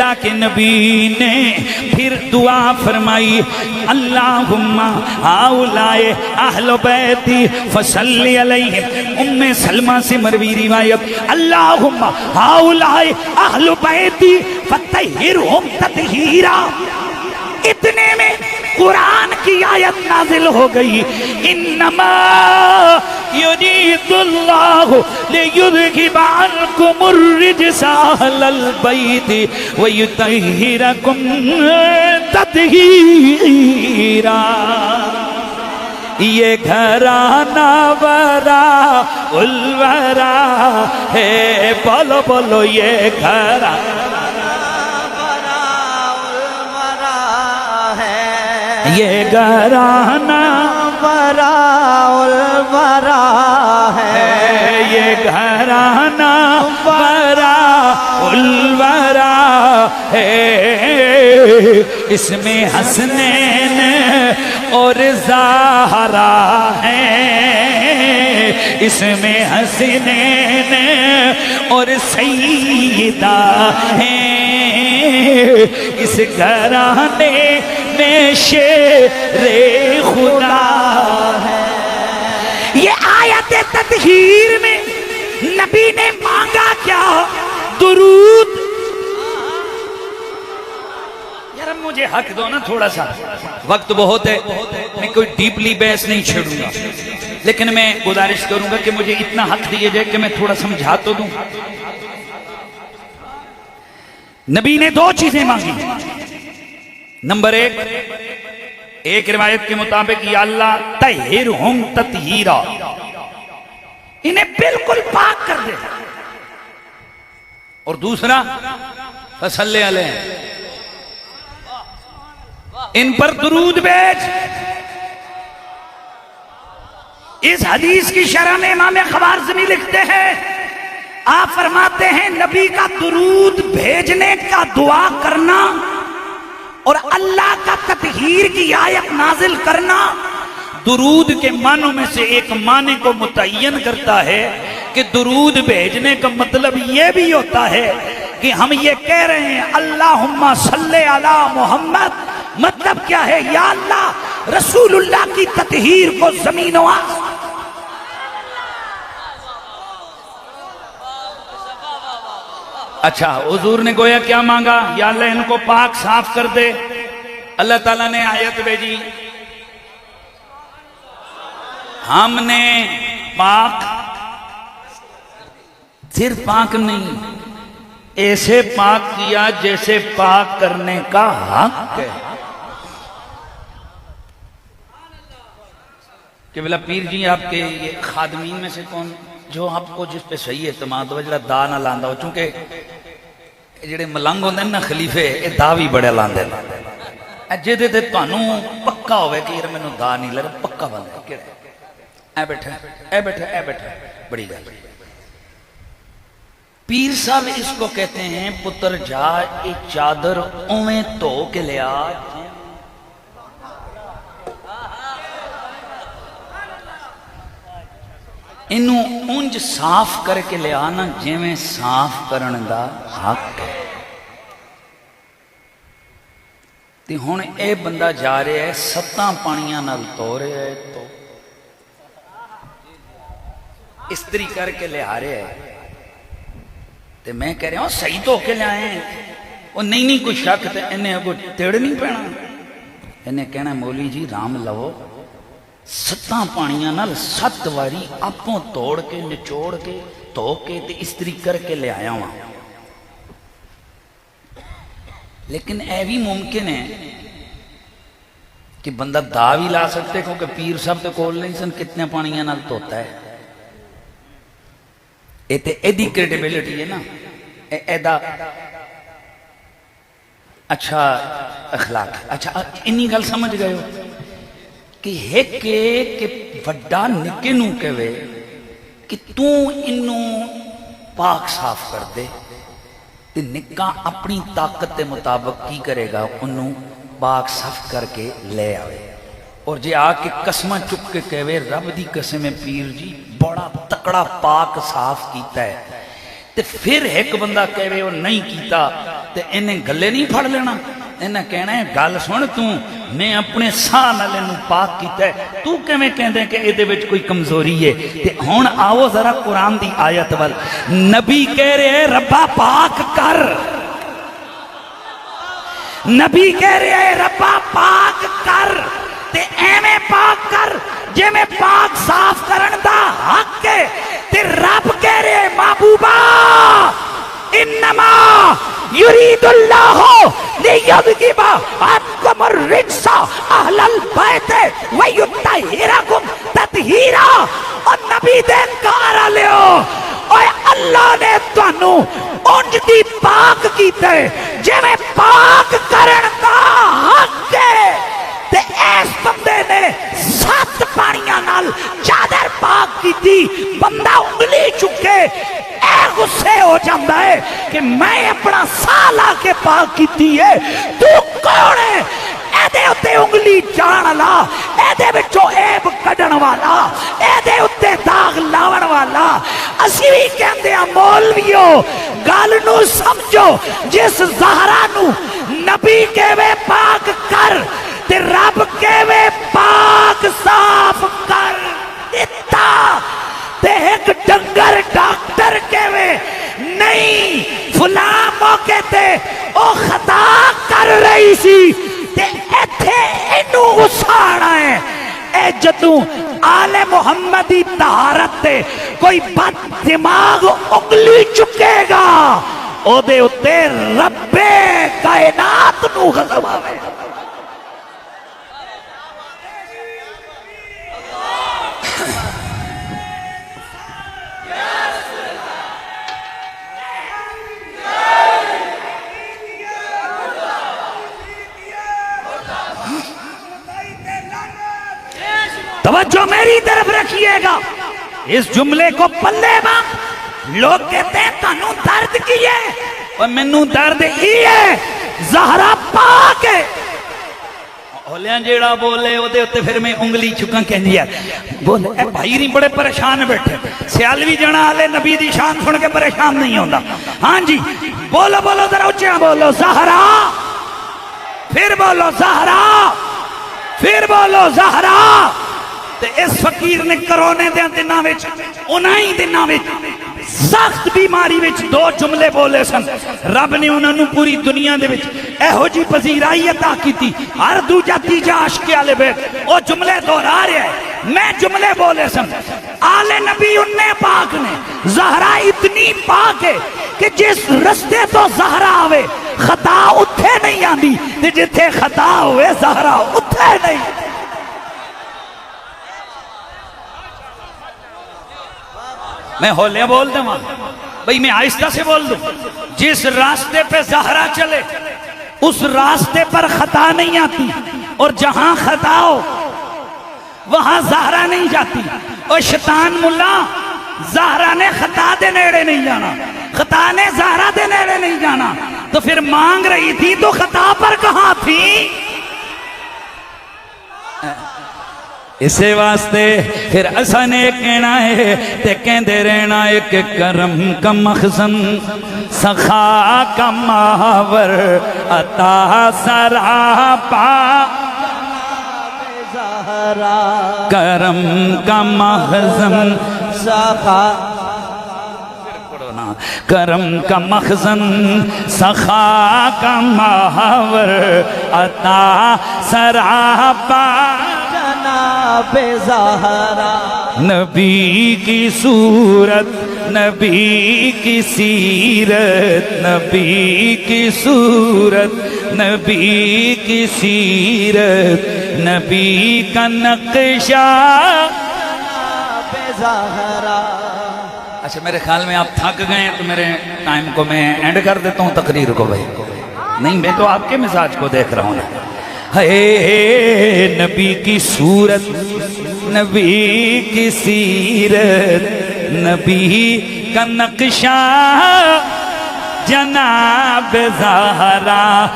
اللہ کے نبی نے پھر دعا فرمائی اللہم ہاؤلائے اہل بیتی فصلی علیہم. ام سلمہ سے مروی روایت اللہم ہاؤلائے اہل بیتی فطہرہم تطہیرا. اتنے میں قرآن کی آیت نازل ہو گئی انما یرید اللہ لیذھب عنکم الرجس اہل البیت ویطہرکم تطہیرا. یہ گھرانہ ورا الورا ہے. بولو بولو یہ گھرانہ یہ گھرانہ وراء الورا ہے. یہ گھرانہ وراء الورا ہے. اس میں حسنین اور زہرا ہیں. اس میں حسنین اور سیدہ ہیں. اس گھرانے میں شیر خدا ہے. یہ آیت تطہیر میں نبی نے مانگا کیا؟ درود. یار مجھے حق دو نا تھوڑا سا, وقت بہت ہے, میں کوئی ڈیپلی بحث نہیں چھیڑوں گا, لیکن میں گزارش کروں گا کہ مجھے اتنا حق دیے جائے کہ میں تھوڑا سمجھا تو دوں. نبی نے دو چیزیں مانگی. نمبر ایک روایت کے مطابق یا اللہ طہرہم تطہیرا, انہیں بالکل پاک کر دے. اور دوسرا فصلی علیہ, ان پر درود بھیج. اس حدیث کی شرح میں امام خوارزمی لکھتے ہیں, آپ فرماتے ہیں نبی کا درود بھیجنے کا دعا کرنا اور اللہ کا تطہیر کی آیت نازل کرنا درود کے معنوں میں سے ایک معنی کو متعین کرتا ہے کہ درود بھیجنے کا مطلب یہ بھی ہوتا ہے کہ ہم یہ کہہ رہے ہیں اللہم صلی علی محمد. مطلب کیا ہے؟ یا اللہ رسول اللہ کی تطہیر کو زمین و آسمان. اچھا, حضور نے گویا کیا مانگا؟ یا اللہ ان کو پاک صاف کر دے. اللہ تعالیٰ نے آیت بھیجی, ہم نے پاک, صرف پاک نہیں, ایسے پاک کیا جیسے پاک کرنے کا حق ہے. کہ بلا پیر جی آپ کے یہ خادمین میں سے کون جو آپ کو جس پہ صحیح اعتماد ہو, جڑا دا نہ لاندا ہو؟ چونکہ جڑے ملنگ ہوندے نا خلیفے, یہ دا بھی بڑے لاندے نے. جہدے تے تانوں پکا ہوئے کہ یار مینوں دا نہیں لگا, پکا بندہ کیڑا اے بیٹھا اے بیٹھا اے بیٹھا, بڑی گل. پیر صاحب اس کو کہتے ہیں پتر جا اے چادر اویں دھو کے لیا, انہوں انج صاف کر کے لے آنا جیویں صاف کرن دا حق ہے. تے ہن اے بندہ جا رہا ہے 7 پانیاں نال دھو رہا ہے, تو استری کر کے لے آ رہا ہے. تے میں کہہ رہا ہوں صحیح دھو کے لے آئے ہیں. وہ نہیں کوئی شک, تے انہیں کوئی تیڑ نہیں پینا. انہیں کہنا مولی جی رام لو, 7 پانیاں نال 7 واری آپوں توڑ کے نچوڑ کے دھو کے تے استری کر کے لے آیا ہوں. لیکن اے بھی ممکن ہے کہ بندہ دا بھی لا سکتے, کیونکہ پیر صاحب تے کول نہیں سن کتنے پانیاں نال دھوتا ہے. اے تے ایدی کریڈیبلٹی ہے نا, ایدا اچھا اخلاق. اچھا انی گل سمجھ گئے ہو کہ ایک کہ وڈا نکے نو کہوے کہ تو انہوں پاک صاف کر دے, تے نکا اپنی طاقت کے مطابق کی کرے گا, انہوں پاک صاف کر کے لے آوے. اور جے آ کے قسمہ چک کے کہوے رب دی قسم پیر جی بڑا تکڑا پاک صاف کیتا ہے, تے پھر ایک بندہ کہوے وہ نہیں کیتا, تے انہیں گلے نہیں پھڑ لینا، انہیں کہنا ہے گل سن توں، میں اپنے ساہ نال انہوں پاک کیتا ہے، تو کیویں کہندے کہ اے دے وچ کوئی کمزوری ہے؟ تے ہن آؤ ذرا قرآن دی آیت وال، نبی کہہ رہے ربا پاک کر، نبی کہہ رہے ربا پاک کر، تے ایویں پاک کر جے میں پاک صاف کرن دا حق ہے، تے رب کہہ رہے محبوبہ انما یرید اللہ لیذھب عنکم الرجس اہل البیت ویطہرکم تطہیرا۔ اور نبی دے انکار لیو، اوے اللہ نے تانوں انج دی پاک کیتے جے میں پاک کرن دا حق ہے، تے ایس بندے نے 7 پانیاں نال چادر پاک کی تھی، بندہ انگلی چکے اے غصے ہو جاندہ ہے کہ میں اپنا سالہ کے پاک کی تھی ہے، تو کون ہے اے دے اتے انگلی جان لا، اے دے بچو عیب کڈن والا، اے دے اتے داغ لاون والا۔ اسی بھی کہندے ہیں مولویو گل نو سمجھو، جس زہرا نو نبی کے وے پاک کر تے رب کے وے پاک صاف کر دیتا، تے ایک ڈنگر ڈاکٹر کے وے نہیں فلاں موقع تے او خطا کر رہی سی تے ایتھے انو غصانا ہے۔ اے جدوں آل محمدی طہارت تے کوئی بد دماغ انگلی چکے گا، او دے اتے رب کائنات نو غضب آوے۔ توجہ میری طرف رکھیے گا، اس جملے کو پلے باندھ۔ لوگ کہتے ہیں تانوں درد کی ہے، اور منوں درد ہی ہے، زہرا پاک ہے۔ اولیاں جیڑا بولے او دے اتے پھر میں انگلی چکاں کہندی ہے بولے اے بھائی نہیں بڑے پریشان بیٹھے، سیالوی جنا آلے نبی دی شان سن کے پریشان نہیں ہوندا۔ ہاں جی بولو بولو ذرا اچھا بولو زہرا، پھر بولو زہرا، پھر بولو زہرا۔ تے اس فقیر نے کرونے دے دناں وچ انہاں دناں وچ سخت بیماری وچ 2 جملے بولے سن، رب نے انہاں نوں پوری دنیا دے وچ ایہو جی پذیرائی عطا کیتی، ہر دوجا تیجا عاشق آلے بیت او جملے دہرا رہا ہے۔ میں جملے بولے سن، آل نبی اننے پاک نے، زہرا اتنی پاک ہے کہ جس رستے تو زہرا آوے خطا اتھے نہیں آندی، تے جتھے خطا ہوئے زہرا اتھے نہیں۔ میں ہولے بول دوں بھئی، میں آہستہ سے بول دوں، جس راستے پہ زہرا چلے اس راستے پر خطا نہیں آتی، اور جہاں خطا ہو وہاں زہرا نہیں جاتی۔ اور شیطان ملا زہرا نے خطا دے نیڑے نہیں جانا، خطا نے زہرا دے نیڑے نہیں جانا، تو پھر مانگ رہی تھی تو خطا پر کہاں تھی؟ اسے واسطے پھر اسا نے کہنا ہے تے کہندے رہنا ہے کہ کرم کا مخزن، سخا کا محور، عطا سراپا، کرم کا مخزن، سخا کرم کا مخزن، سخا کا محور، عطا سراپا، جناب زہرا۔ نبی کی صورت، نبی کی سیرت، نبی کی صورت، نبی کی سیرت، نبی کا نقشہ، جناب زہرا۔ اچھا میرے خیال میں آپ تھک گئے ہیں تو میرے ٹائم کو میں اینڈ کر دیتا ہوں تقریر کو بھائی، نہیں میں تو آپ کے مزاج کو دیکھ رہا ہوں۔ ہے نبی کی صورت، نبی کی سیرت، نبی کا نقشہ، جناب زہرا۔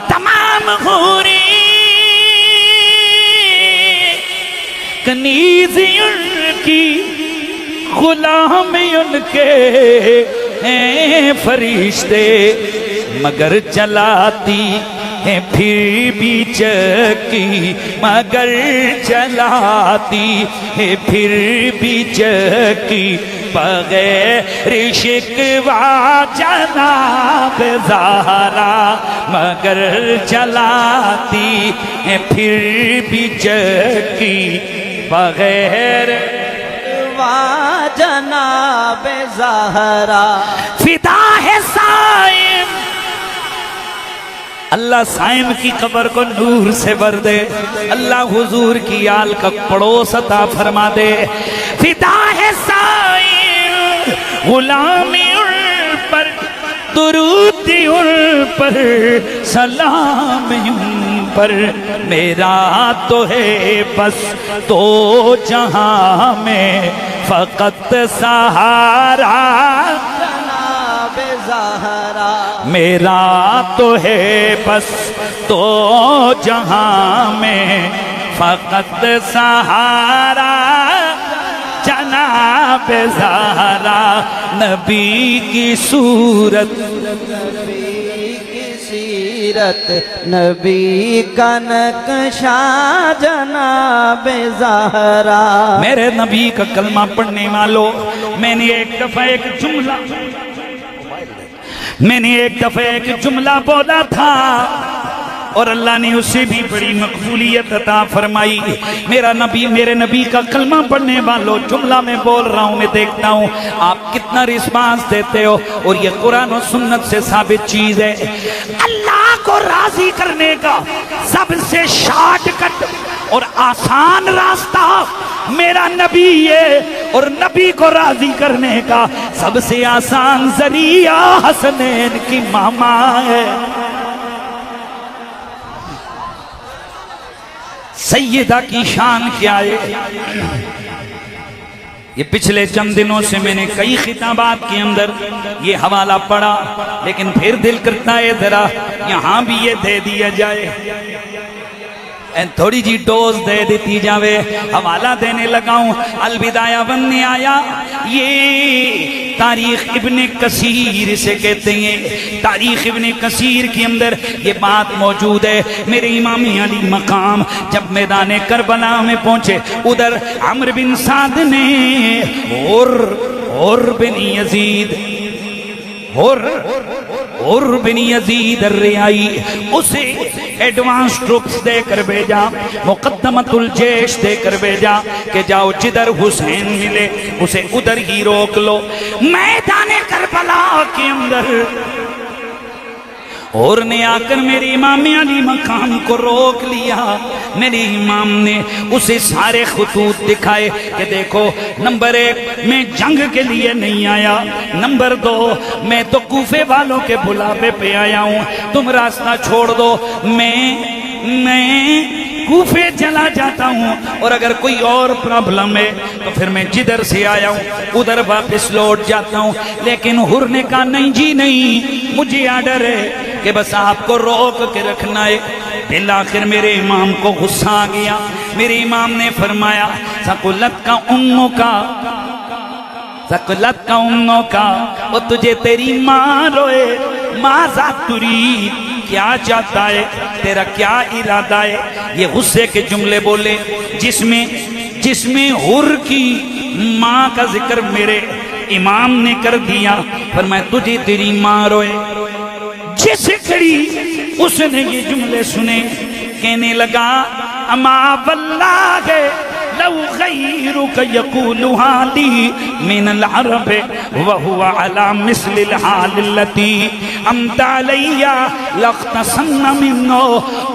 تمام حوری کنیزی ان کی، غلام ان کے ہیں فرشتے، مگر چلاتی ہے پھر بھی چکی، مگر چلاتی ہے پھر بھی چکی، بغیر شکوہ جناب زہرا، مگر چلاتی ہے پھر بھی چکی، بغیر جناب زہرا۔ فدا ہے سائم، اللہ سائم کی قبر کو نور سے بھر دے، اللہ حضور کی آل کا پڑوس عطا فرما دے۔ فدا ہے سائم غلامی ان پر، درود ان پر، سلام ان پر، میرا تو ہے بس تو جہاں میں فقط سہارا، جناب زہرا، میرا تو ہے بس تو جہاں میں فقط سہارا، جناب زہرا، نبی کی صورت، نبی کی سیرت، نبی کا نقشہ جناب زہرا۔ میرے نبی کا کلمہ پڑھنے والوں، میں نے ایک دفعہ ایک جملہ بولا تھا اور اللہ نے اسے بھی بڑی مقبولیت عطا فرمائی۔ میرے نبی کا کلمہ پڑھنے والوں، جملہ میں بول رہا ہوں، میں دیکھتا ہوں آپ کتنا رسپانس دیتے ہو، اور یہ قرآن و سنت سے ثابت چیز ہے۔ اللہ کو راضی کرنے کا سب سے شارٹ کٹ اور آسان راستہ میرا نبی ہے، اور نبی کو راضی کرنے کا سب سے آسان ذریعہ حسنین کی ماما ہے۔ سیدہ کی شان کیا ہے؟ یہ پچھلے چند دنوں سے میں نے کئی خطابات کے اندر یہ حوالہ پڑھا، لیکن پھر دل کرتا ہے ذرا یہاں بھی یہ دے دیا جائے، تھوڑی جی ڈوز دے دیتی جاوے۔ حوالہ دینے لگا ہوں البدایہ والنہایہ، یہ تاریخ ابن کثیر سے کہتے ہیں، تاریخ ابن کثیر کے اندر یہ بات موجود ہے۔ میرے امام علی مقام جب میدان کربلا میں پہنچے، ادھر عمرو بن سعد نے اور بن یزید اور بن یزید الریائی اسے ایڈوانس ٹروپس دے کر بھیجا، مقدمت الجیش دے کر بھیجا کہ جاؤ جدھر حسین ملے اسے ادھر ہی روک لو۔ میدان کربلا کے اندر اور نے آ کر میرے امام علی مقام کو روک لیا۔ میرے امام نے اسے سارے خطوط دکھائے کہ دیکھو، نمبر 1 میں جنگ کے لیے نہیں آیا، نمبر 2 میں تو کوفے والوں کے بلاوے پہ آیا ہوں، تم راستہ چھوڑ دو، میں کوفے چلا جاتا ہوں، اور اگر کوئی اور پرابلم ہے تو پھر میں جدھر سے آیا ہوں ادھر واپس لوٹ جاتا ہوں۔ لیکن حر نے کہا نہیں جی نہیں، مجھے آرڈر ہے کہ بس آپ کو روک کے رکھنا ہے۔ بالآخر میرے امام کو غصہ آ گیا، میرے امام نے فرمایا ثقلت کا اموں کا، وہ تجھے تیری ماں روئے، ماں ذات ترید، کیا چاہتا ہے، تیرا کیا ارادہ ہے۔ یہ غصے کے جملے بولے جس میں حر کی ماں کا ذکر میرے امام نے کر دیا۔ فرمایا تجھے تیری ماں روئے۔ جس گھڑی اس نے یہ جملے سنے، کہنے لگا اما واللہ لو غیرک یقولها لی من العرب وهو على مثل الحال التي انت علی لاختصن منه۔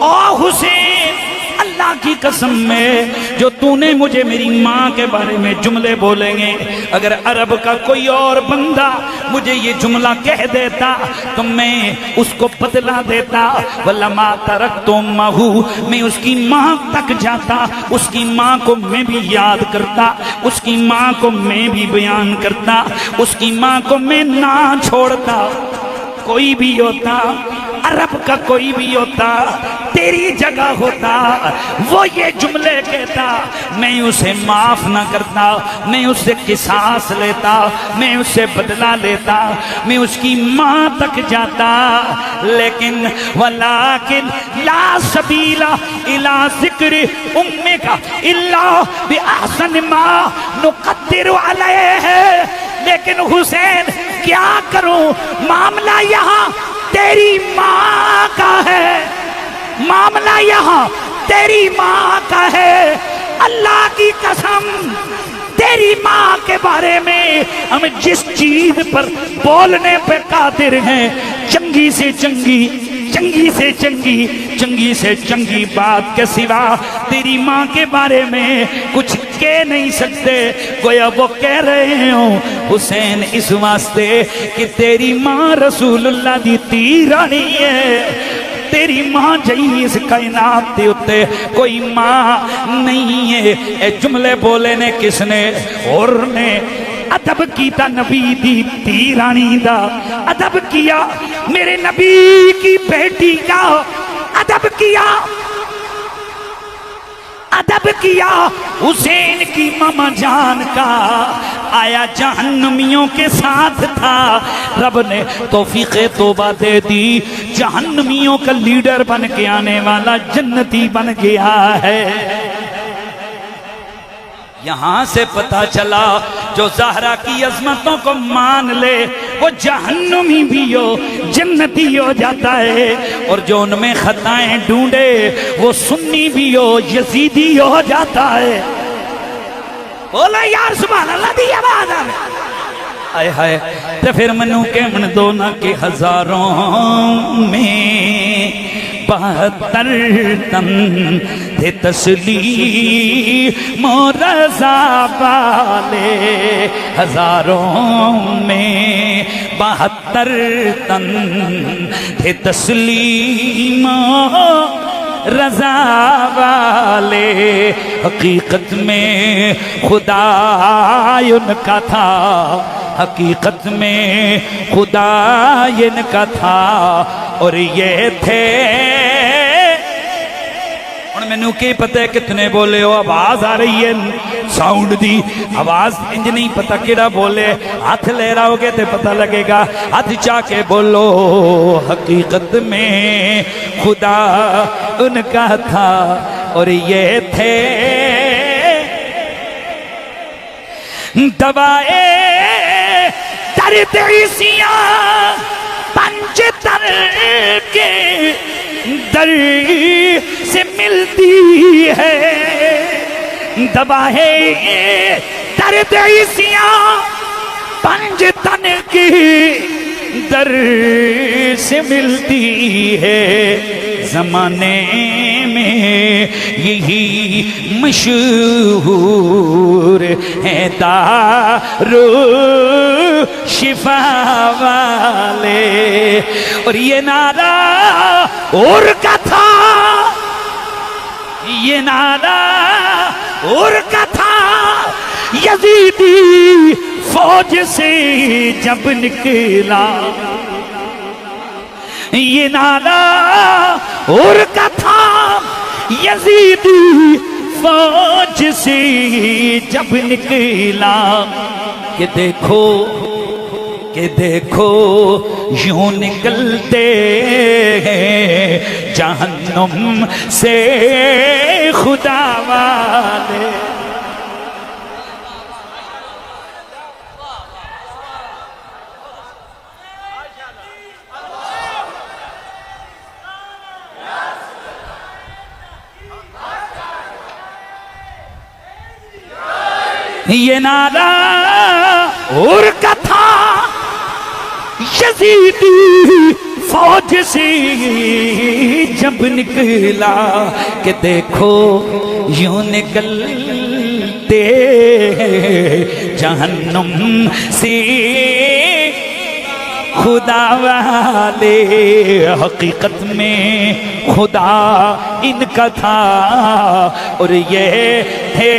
او حسین، اللہ کی قسم میں جو تو نے مجھے میری ماں کے بارے میں جملے بولیں گے، اگر عرب کا کوئی اور بندہ مجھے یہ جملہ کہہ دیتا تو میں اس کو بدلا دیتا۔ وَلَمَا تَرَكْتُ أُمَّهُ، میں اس کی ماں تک جاتا، اس کی ماں کو میں بھی یاد کرتا، اس کی ماں کو میں بھی بیان کرتا، اس کی ماں کو میں نہ چھوڑتا۔ کوئی بھی ہوتا عرب کا کوئی بھی ہوتا تیری جگہ ہوتا وہ یہ جملے کہتا میں اسے معاف نہ کرتا میں اس سے قصاص لیتا میں اس سے بدلہ لیتا میں اس کی ماں تک جاتا لیکن ولیکن لا سبیل الی ذکر امک الا باحسن ما نقدر علیہ لیکن حسین کیا کروں معاملہ یہاں تیری ماں کا ہے معاملہ یہاں تیری ماں کا ہے اللہ کی قسم تیری ماں کے بارے میں ہم جس چیز پر بولنے پہ قادر ہیں چنگی سے چنگی چنگی سے چنگی چنگی سے چنگی بات کے سوا تیری ماں کے بارے میں کچھ کہہ نہیں سکتے گویا وہ کہہ رہے ہوں حسین اس واسطے کہ تیری ماں رسول اللہ دی تیرانی ہے تیری ماں جئی اس کائنات دے اتے کوئی ماں نہیں ہے اے جملے بولے نے کس نے اور نے ادب کیتا نبی دی تیرانی دا ادب کیا میرے نبی کی بیٹی کا ادب کیا حسین کی ماما جان کا آیا جہنمیوں کے ساتھ تھا رب نے توفیق توبہ دے دی جہنمیوں کا لیڈر بن کے آنے والا جنتی بن گیا ہے یہاں سے پتہ چلا جو زہرا کی عظمتوں کو مان لے وہ جہنمی بھی ہو جنتی ہو جاتا ہے اور جو ان میں خطائیں ڈھونڈے وہ سنی بھی ہو یزیدی ہو جاتا ہے بولا یار سبحان اللہ دی آواز آئے ہائے تو پھر منو کے من دو نہ کہ ہزاروں میں 72 تن تھے تسلیم و رضا والے ہزاروں میں 72 تن تھے تسلیم و رضا والے حقیقت میں خدا ان کا تھا حقیقت میں خدا ان کا تھا اور یہ تھے اور میں نو کی پتہ ہے کتنے بولے ہو آواز آ رہی ہے ساؤنڈ دی آواز انج نہیں پتہ کیڑا بولے ہاتھ لے رہا ہوگے تے پتہ لگے گا ہاتھ چاہ کے بولو حقیقت میں خدا ان کا تھا اور یہ تھے دوائے درد عیسیاں پنج تر کے در سے ملتی ہے دوائے درد عیسیاں پنج تن کی در سے ملتی ہے زمانے میں یہی مشہور ہے دارو شفا والے اور یہ نعرہ اور کا تھا یہ نعرہ اور کا تھا یزیدی فوج سے جب نکلا یہ نعرہ اور کا تھا یزیدی فوج سے جب نکلا کہ دیکھو یوں نکلتے ہیں جہنم سے خدا والے یہ نعرہ اور کا تھا یزیدی فوج سے جب نکلا کہ دیکھو یوں نکلتے جہنم سے خدا والے حقیقت میں خدا ان کا تھا اور یہ تھے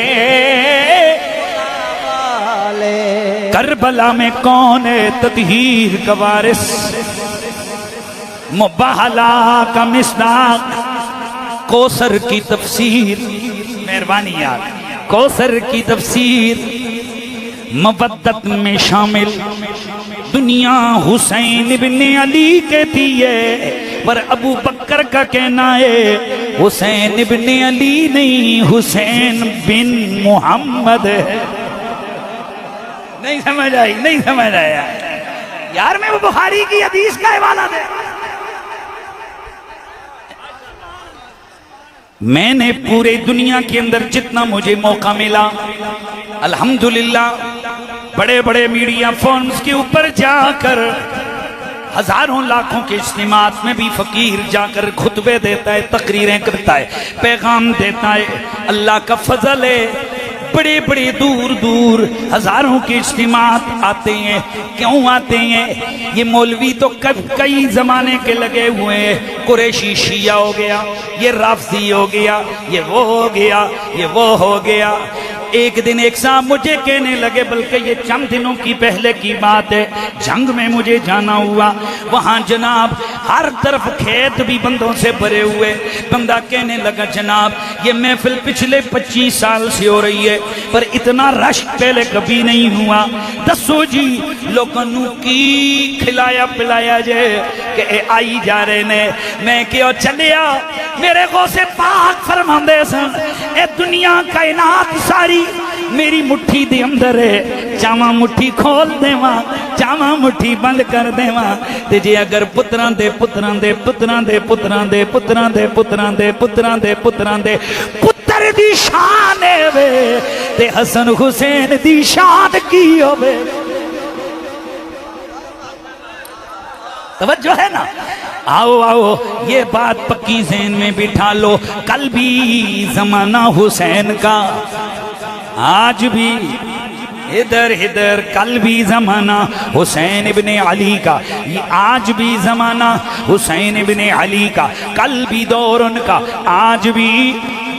کربلا میں کون ہے تطہیر کا وارث مباہلا کا مصداق، کوثر کی تفسیر، مہربانی یار، کوثر کی تفسیر مودت میں شامل، دنیا حسین ابن علی کہتی ہے، پر ابو بکر کا کہنا ہے حسین ابن علی نہیں، حسین بن محمد ہے۔ نہیں سمجھ آئی، نہیں سمجھ آیا یار، میں وہ بخاری کی حدیث کا حوالہ دے۔ میں نے پورے دنیا کے اندر جتنا مجھے موقع ملا الحمدللہ بڑے بڑے میڈیا فورمز کے اوپر جا کر، ہزاروں لاکھوں کے اجتماعات میں بھی فقیر جا کر خطبے دیتا ہے، تقریریں کرتا ہے، پیغام دیتا ہے۔ اللہ کا فضل ہے، بڑے بڑے دور دور ہزاروں کے اجتماعات آتے ہیں۔ کیوں آتے ہیں؟ یہ مولوی تو کئی زمانے کے لگے ہوئے ہیں، قریشی شیعہ ہو گیا، یہ رافضی ہو گیا، یہ وہ ہو گیا، یہ وہ ہو گیا۔ ایک دن ایک صاحب مجھے کہنے لگے، بلکہ یہ چند دنوں کی پہلے کی بات ہے، جنگ میں مجھے جانا ہوا، وہاں جناب ہر طرف کھیت بھی بندوں سے بھرے ہوئے۔ بندہ کہنے لگا جناب یہ محفل پچھلے 25 سال سے ہو رہی ہے، پر اتنا رش پہلے کبھی نہیں ہوا۔ دسو جی لوگوں کی کھلایا پلایا جائے کہ اے آئی جا رہے نے، میں کہو چلیا میرے غوث پاک فرماندے سن، اے دنیا کائنات ساری میری مٹھی دے اندر ہے، چاواں مٹھی کھول دیواں، چاواں مٹھی بند کر دیواں، تے جے اگر پتران دے پتران دے پتران دے پتران دے پتران دے پتران دے پتران دے پتران دے پتر دی شان ہے وے، تے حسن حسین دی شان کی ہوے۔ توجہ ہے نا؟ آؤ آؤ یہ بات پکی ذہن میں بٹھا لو، کل بھی زمانہ حسین کا، آج بھی ادھر ادھر، کل بھی زمانہ حسین ابن علی کا، آج بھی زمانہ حسین ابن علی کا، کل بھی دور ان کا، آج بھی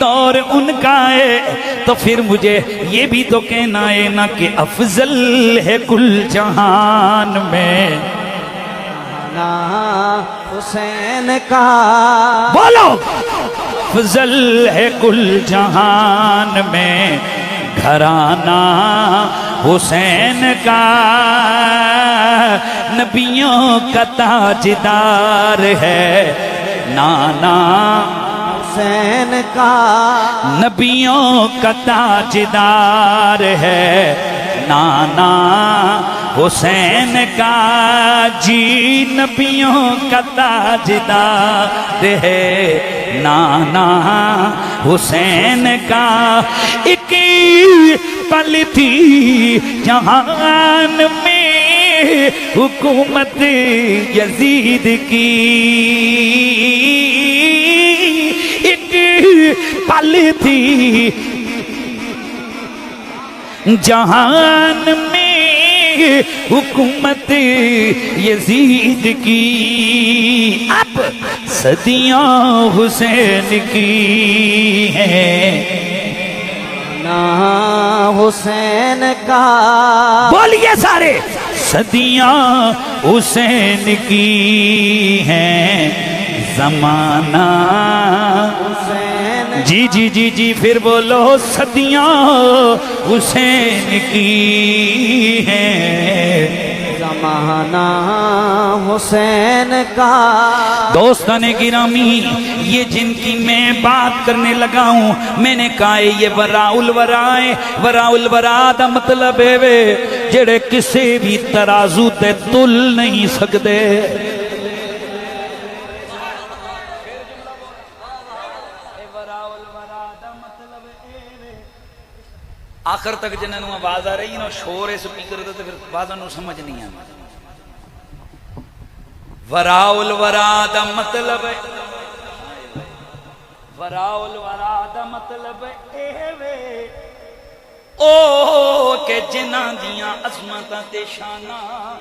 دور ان کا ہے۔ تو پھر مجھے یہ بھی تو کہنا ہے نا کہ افضل ہے کل جہان میں حسین کا، بولو افضل ہے کل جہان میں گھرانہ حسین کا، نبیوں کا تاجدار ہے نانا حسین کا، نبیوں کا تاجدار ہے نانا حسین کا، جی نبیوں کا تاجدار ہے نانا حسین کا۔ ایک پل تھی جہان میں حکومت یزید کی، ایک پل تھی جہان میں حکومت یزید کی، اب صدیاں حسین کی ہیں نا حسین کا، بولیے سارے، صدیاں حسین کی ہیں، زمانہ حسین جی جی جی جی پھر بولو، صدیاں حسین کی ہیں، زمانہ حسین کا۔ دوستان گرامی، یہ جن کی میں بات کرنے لگا ہوں، میں نے کہا ہے یہ وراء الورا ہے۔ وراء الورا دا مطلب ہے وے جڑے کسی بھی ترازو تے تل نہیں سکدے۔ آخر تک جنہوں آواز آ رہی نا شور ہے سپیکر دے تو پھر باتوں نو سمجھ نہیں آنا۔ وراء الورا دا مطلب ہے، وراء الورا دا مطلب اے وے او کہ جنہاں دیاں عظمتاں تے شاناں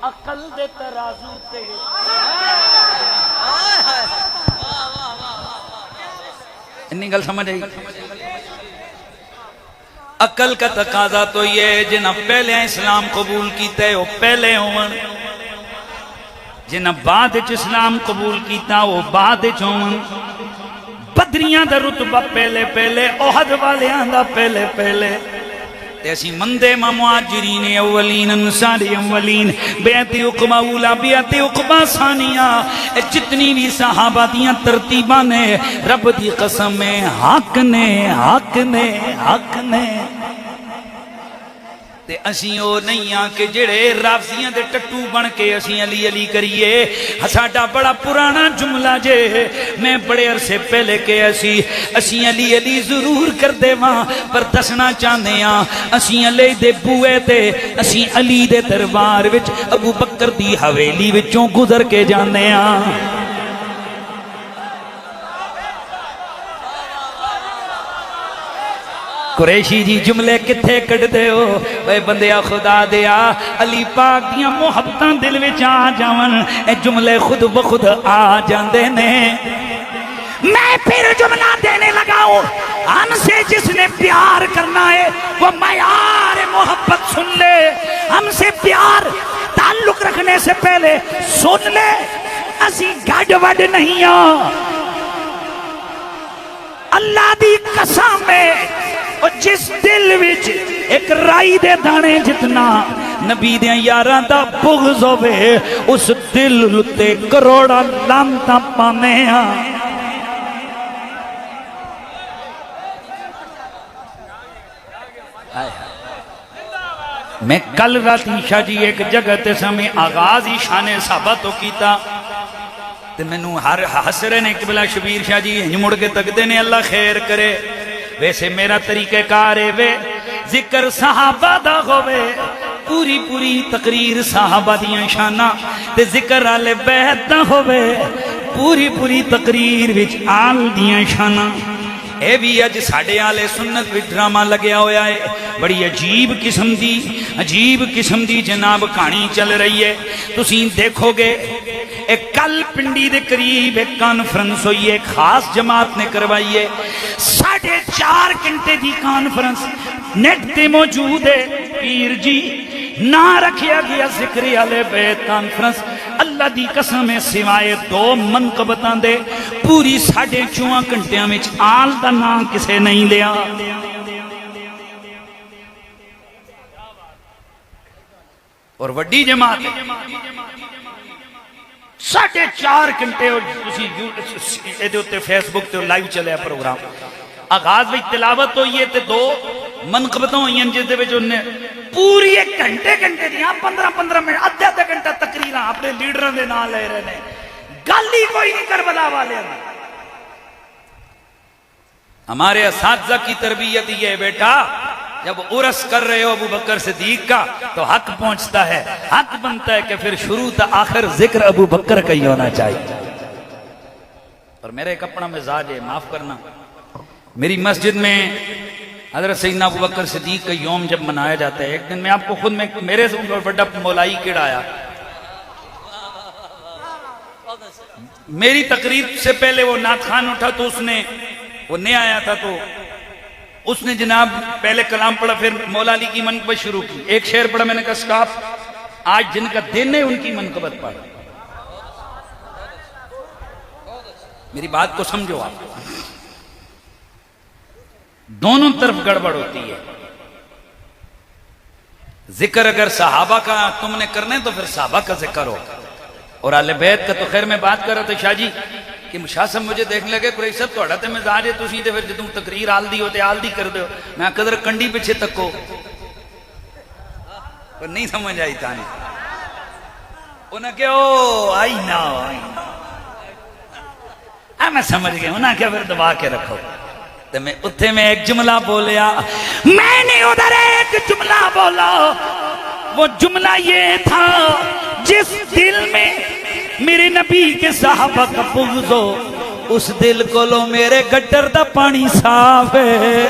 عقل دے ترازو تے انی گل سمجھ آئی؟ عقل کا تقاضا تو یہ جنہ پہلے اسلام قبول کیتے ہو پہلے ہون، جنہاں بعد وچ اسلام قبول کیتا وہ بعد وچ ہون بدریاں دا رتبہ پہلے پہلے احد والیاں دا پہلے پہلے تے اسی مندے مہاجرین اولین انصار اولین بیعت عقبہ اولا بیعت عقبہ ثانیہ جتنی بھی صحابہ دیاں ترتیباں نے رب دی قسم میں حق نے حق نے حق نے تے اسی او نہیں آ کہ جڑے رافضیاں دے ٹٹو بن کے اسی علی علی کریے ساڈا بڑا پرانا جملہ جے میں بڑے عرصے پہلے کہ اسی علی علی ضرور کر دے وہاں پر دسنا چاہنے ہاں اسی علی دے بوئے تے اسی علی دے دربار وچ ابو بکر دی حویلی وچوں گزر کے جانے ہاں قریشی جی جملے کتھے کٹ دے ہو اے بندیا خدا دیا علی پاک دیاں محبتاں دل وچ آ جاون اے جملے خود بخود آ جاندے نے میں پھر جملہ دینے لگا ہوں ہم سے جس نے پیار کرنا ہے وہ معیار محبت سن لے ہم سے پیار تعلق رکھنے سے پہلے سن لے اسی گھڑ وڈ نہیں ہاں اللہ دی قسم ہے اور جس دل وچ ایک رائی دے دانے جتنا نبی دیاں یاراں دا بغض ہوئے اس دل لتے کروڑا لانتاں پانے ہاں میں کل رات عشاء جی ایک جگہ تے سمیں آغاز ہی شان صحابہ تو کیتا تے مینوں ہر حسرے نے قبلہ شبیر شاہ جی ہنج مڑ کے تک دینے اللہ خیر کرے ویسے میرا طریقہ کارے وے ذکر صحابہ دا ہوئے پوری پوری تقریر صحابہ دیاں شانہ تے ذکر آلے بیت دا ہوئے پوری پوری تقریر وچ آل دیاں شانہ اے بھی اج ساڑھے آلے سنت وچ ڈرامہ لگیا ہویا ہے بڑی عجیب قسم دی جناب کہانی چل رہی ہے تسیں دیکھو گے ایک کل پنڈی دے قریب ایک کانفرنس ہوئی ہے ایک خاص جماعت نے کروائی ہے 4.5 گھنٹے دی کانفرنس نیٹ تے موجود ہے پیر جی نہ رکھیا گیا ذکر اہل بیت کانفرنس اللہ دی قسم ہے سوائے 2 منقبتاں دے پوری 4.5 گھنٹیاں وچ آل دا نام کسے نہیں لیا اور وڈی جماعت 4.5 گھنٹے فیس بک تے لائیو چلے پروگرام آغاز بھی تلاوت ہوئی ہے تے 2 منقبتوں ہوئی ہیں جس دے وچ انہیں پوری 1 گھنٹے دیاں 15 منٹ آدھے گھنٹہ تقریراں اپنے لیڈراں دے نام لے رہے نے گل ہی کوئی نہیں کربلا والے ہیں ہمارے اساتذہ کی تربیت یہ ہے بیٹا جب عرس کر رہے ہو ابو بکر صدیق کا تو حق پہنچتا ہے حق بنتا ہے کہ پھر شروع تا آخر ذکر ابو بکر کا ہی ہونا چاہیے اور میرا ایک اپنا مزاج ہے معاف کرنا میری مسجد میں حضرت سیدنا ابو بکر صدیق کا یوم جب منایا جاتا ہے ایک دن میں آپ کو خود میں میرے سے بڑا مولائی کیڑا آیا میری تقریر سے پہلے وہ نعت خان اٹھا تو اس نے وہ نہیں آیا تھا تو اس نے جناب پہلے کلام پڑھا پھر مولا علی کی منقبت شروع کی ایک شعر پڑھا میں نے کہا سٹاپ آج جن کا دن ہے ان کی منقبت پڑھ میری بات کو سمجھو آپ دونوں طرف گڑبڑ ہوتی ہے ذکر اگر صحابہ کا تم نے کرنا ہے تو پھر صحابہ کا ذکر ہو اور اہل بیت کا تو خیر میں بات کر رہا تھا شاہ جی کہ شاہ صاحب مجھے دیکھنے لگے قریش صاحب توڑا تے مزاج ہے تسی تے پھر جدوں تقریر آل دی ہوتے آل دی کر دو میں قدر کنڈی پیچھے تکو پر نہیں سمجھ آئی تانی انہاں کہ او آئی نا میں سمجھ گیا انہاں کہ پھر دبا کے رکھو تو میں اتھے میں ایک جملہ بولیا میں نے ادھر ایک جملہ بولا وہ جملہ یہ تھا جس دل میں میرے نبی کے صحابہ کا بغض ہو اس دل کو لو میرے گٹر دا پانی صاف ہے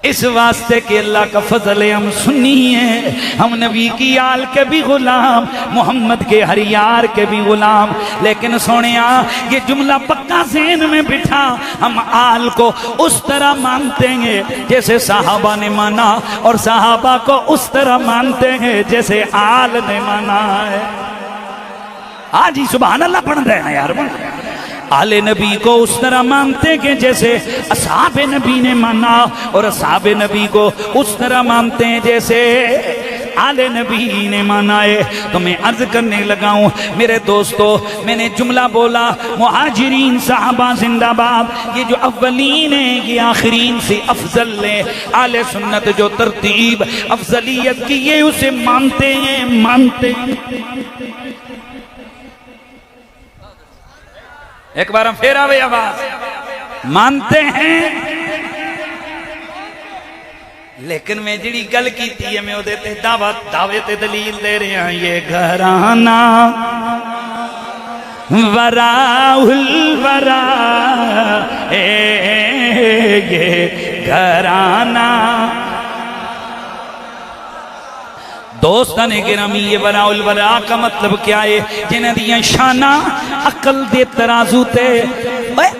اس واسطے کہ اللہ کا فضل ہے ہم سنی ہیں، ہم نبی کی آل کے بھی غلام، محمد کے ہر یار کے بھی غلام، لیکن سونیا یہ جملہ پکا ذہن میں بٹھا، ہم آل کو اس طرح مانتے ہیں جیسے صحابہ نے مانا، اور صحابہ کو اس طرح مانتے ہیں جیسے آل نے مانا ہے۔ ہاں جی سبحان اللہ پڑھ رہے ہیں یار، آل نبی کو اس طرح مانتے کہ جیسے اصحاب نبی نے مانا، اور اصحاب نبی کو اس طرح مانتے ہیں جیسے آل نبی نے مانا ہے۔ تو میں عرض کرنے لگا ہوں میرے دوستو، میں نے جملہ بولا مہاجرین صحابہ زندہ باد، یہ جو اولین ہیں یہ آخرین سے افضل ہیں، آل سنت جو ترتیب افضلیت کی یہ اسے مانتے ہیں، مانتے ہیں۔ ایک بار ہم پھر آوے آواز، مانتے ہیں، لیکن میں جڑی گل کی تھی ہے میں وہ دیتے دعوت دلیل دے رہے ہیں، یہ گھرانہ وراء الورا، یہ گھرانہ۔ دوستان گرامی یہ وراء الورا کا مطلب کیا ہے؟ جنہیں دیاں شانہ عقل دے ترازو تے،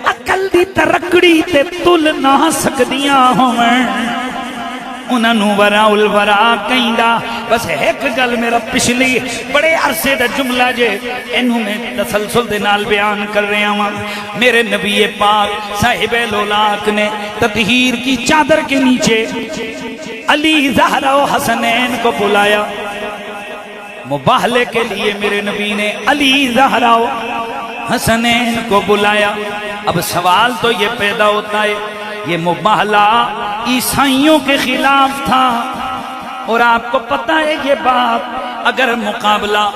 عقل دی ترکڑی تے تل نہ سکدیاں ہوئیں، انہوں وراء الورا کہیں دا۔ بس ایک گل میرا پچھلی بڑے عرصے دا جملہ جے انہوں میں تسلسل دے نال بیان کر رہے ہیں۔ میرے نبی پاک صاحب لولاک نے تطہیر کی چادر کے نیچے علی زہرا و حسنین کو بلایا مباہلے کے لیے، میرے نبی نے علی زہرا و حسنین کو بلایا۔ اب سوال تو یہ پیدا ہوتا ہے، یہ مباہلہ عیسائیوں کے خلاف تھا، اور آپ کو پتہ ہے یہ بات، اگر مقابلہ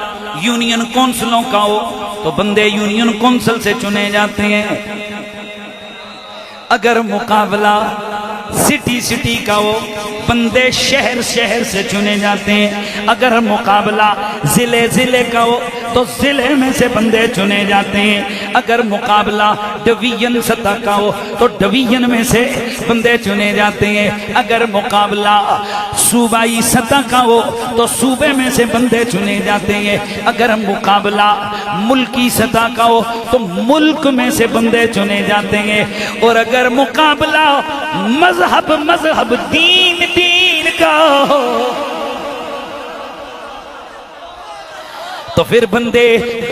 یونین کونسلوں کا ہو تو بندے یونین کونسل سے چنے جاتے ہیں، اگر مقابلہ سٹی کا ہو بندے شہر سے چنے جاتے ہیں، اگر مقابلہ ضلع کا ہو تو ضلع میں سے بندے چنے جاتے ہیں، اگر مقابلہ ڈویژن سطح کا ہو تو ڈویژن میں سے بندے چنے جاتے ہیں، اگر مقابلہ صوبائی سطح کا ہو تو صوبے میں سے بندے چنے جاتے ہیں، اگر مقابلہ ملکی سطح کا ہو تو ملک میں سے بندے چنے جاتے ہیں، اور اگر مقابلہ مذہب دین کا ہو تو پھر بندے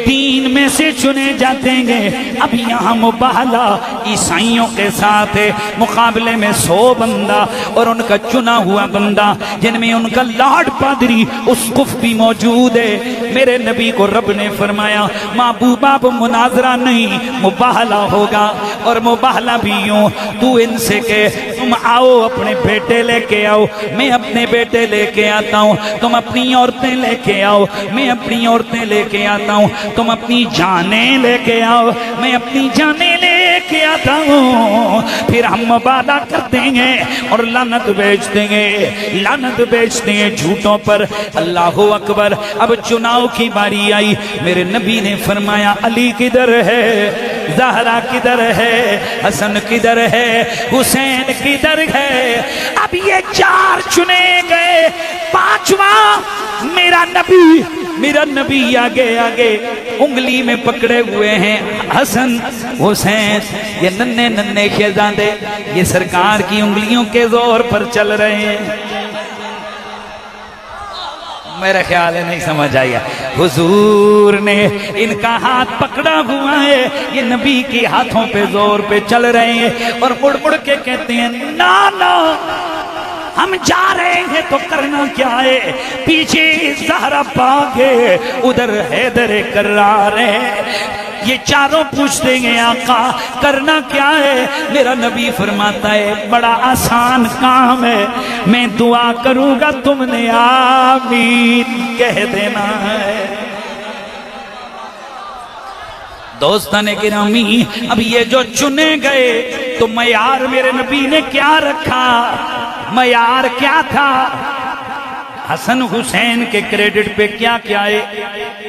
دین میں سے چنے جاتے ہیں۔ اب یہاں مباہلہ عیسائیوں کے ساتھ ہے، مقابلے میں 100 بندہ اور ان کا چنا ہوا بندہ، جن میں ان کا لاڈ پادری اسقف بھی موجود ہے۔ میرے نبی کو رب نے فرمایا محبوبہ اب مناظرہ نہیں، مباہلہ ہوگا، اور مباہلہ بھی یوں، تو ان سے کہ تم آؤ اپنے بیٹے لے کے آؤ، میں اپنے بیٹے لے کے آتا ہوں، تم اپنی عورتیں لے کے آؤ، میں اپنی عورتیں لے کے آتا ہوں، تم اپنی جانیں لے کے آؤ، میں اپنی جانیں لے کے آتا ہوں، پھر ہم مبادہ کرتے ہیں اور لعنت بیچتے ہیں جھوٹوں پر۔ اللہ اکبر۔ اب چناؤ کی باری آئی، میرے نبی نے فرمایا علی کدھر ہے، زہرا کدھر ہے، حسن کدھر ہے، حسین کدھر ہے؟ اب یہ 4 چنے گئے، 5واں میرا نبی آگے انگلی میں پکڑے ہوئے ہیں حسن حسین، یہ ننھے شہزادے، یہ سرکار کی انگلیوں کے زور پر چل رہے ہیں۔ میرا خیال ہے نہیں سمجھ آیا، حضور نے ان کا ہاتھ پکڑا ہوا ہے، یہ نبی کے ہاتھوں پہ زور پہ چل رہے ہیں، اور مڑ کے کہتے ہیں نا ہم جا رہے ہیں تو کرنا کیا ہے؟ پیچھے زہرا پاک ہے، ادھر حیدر کرار ہے۔ یہ چاروں پوچھتے ہیں آقا کرنا کیا ہے؟ میرا نبی فرماتا ہے بڑا آسان کام ہے، میں دعا کروں گا تم نے آمین کہہ دینا ہے۔ دوستان گرامی، اب یہ جو چنے گئے تو معیار میرے نبی نے کیا رکھا؟ معیار کیا تھا؟ حسن حسین کے کریڈٹ پہ کیا کیا ہے؟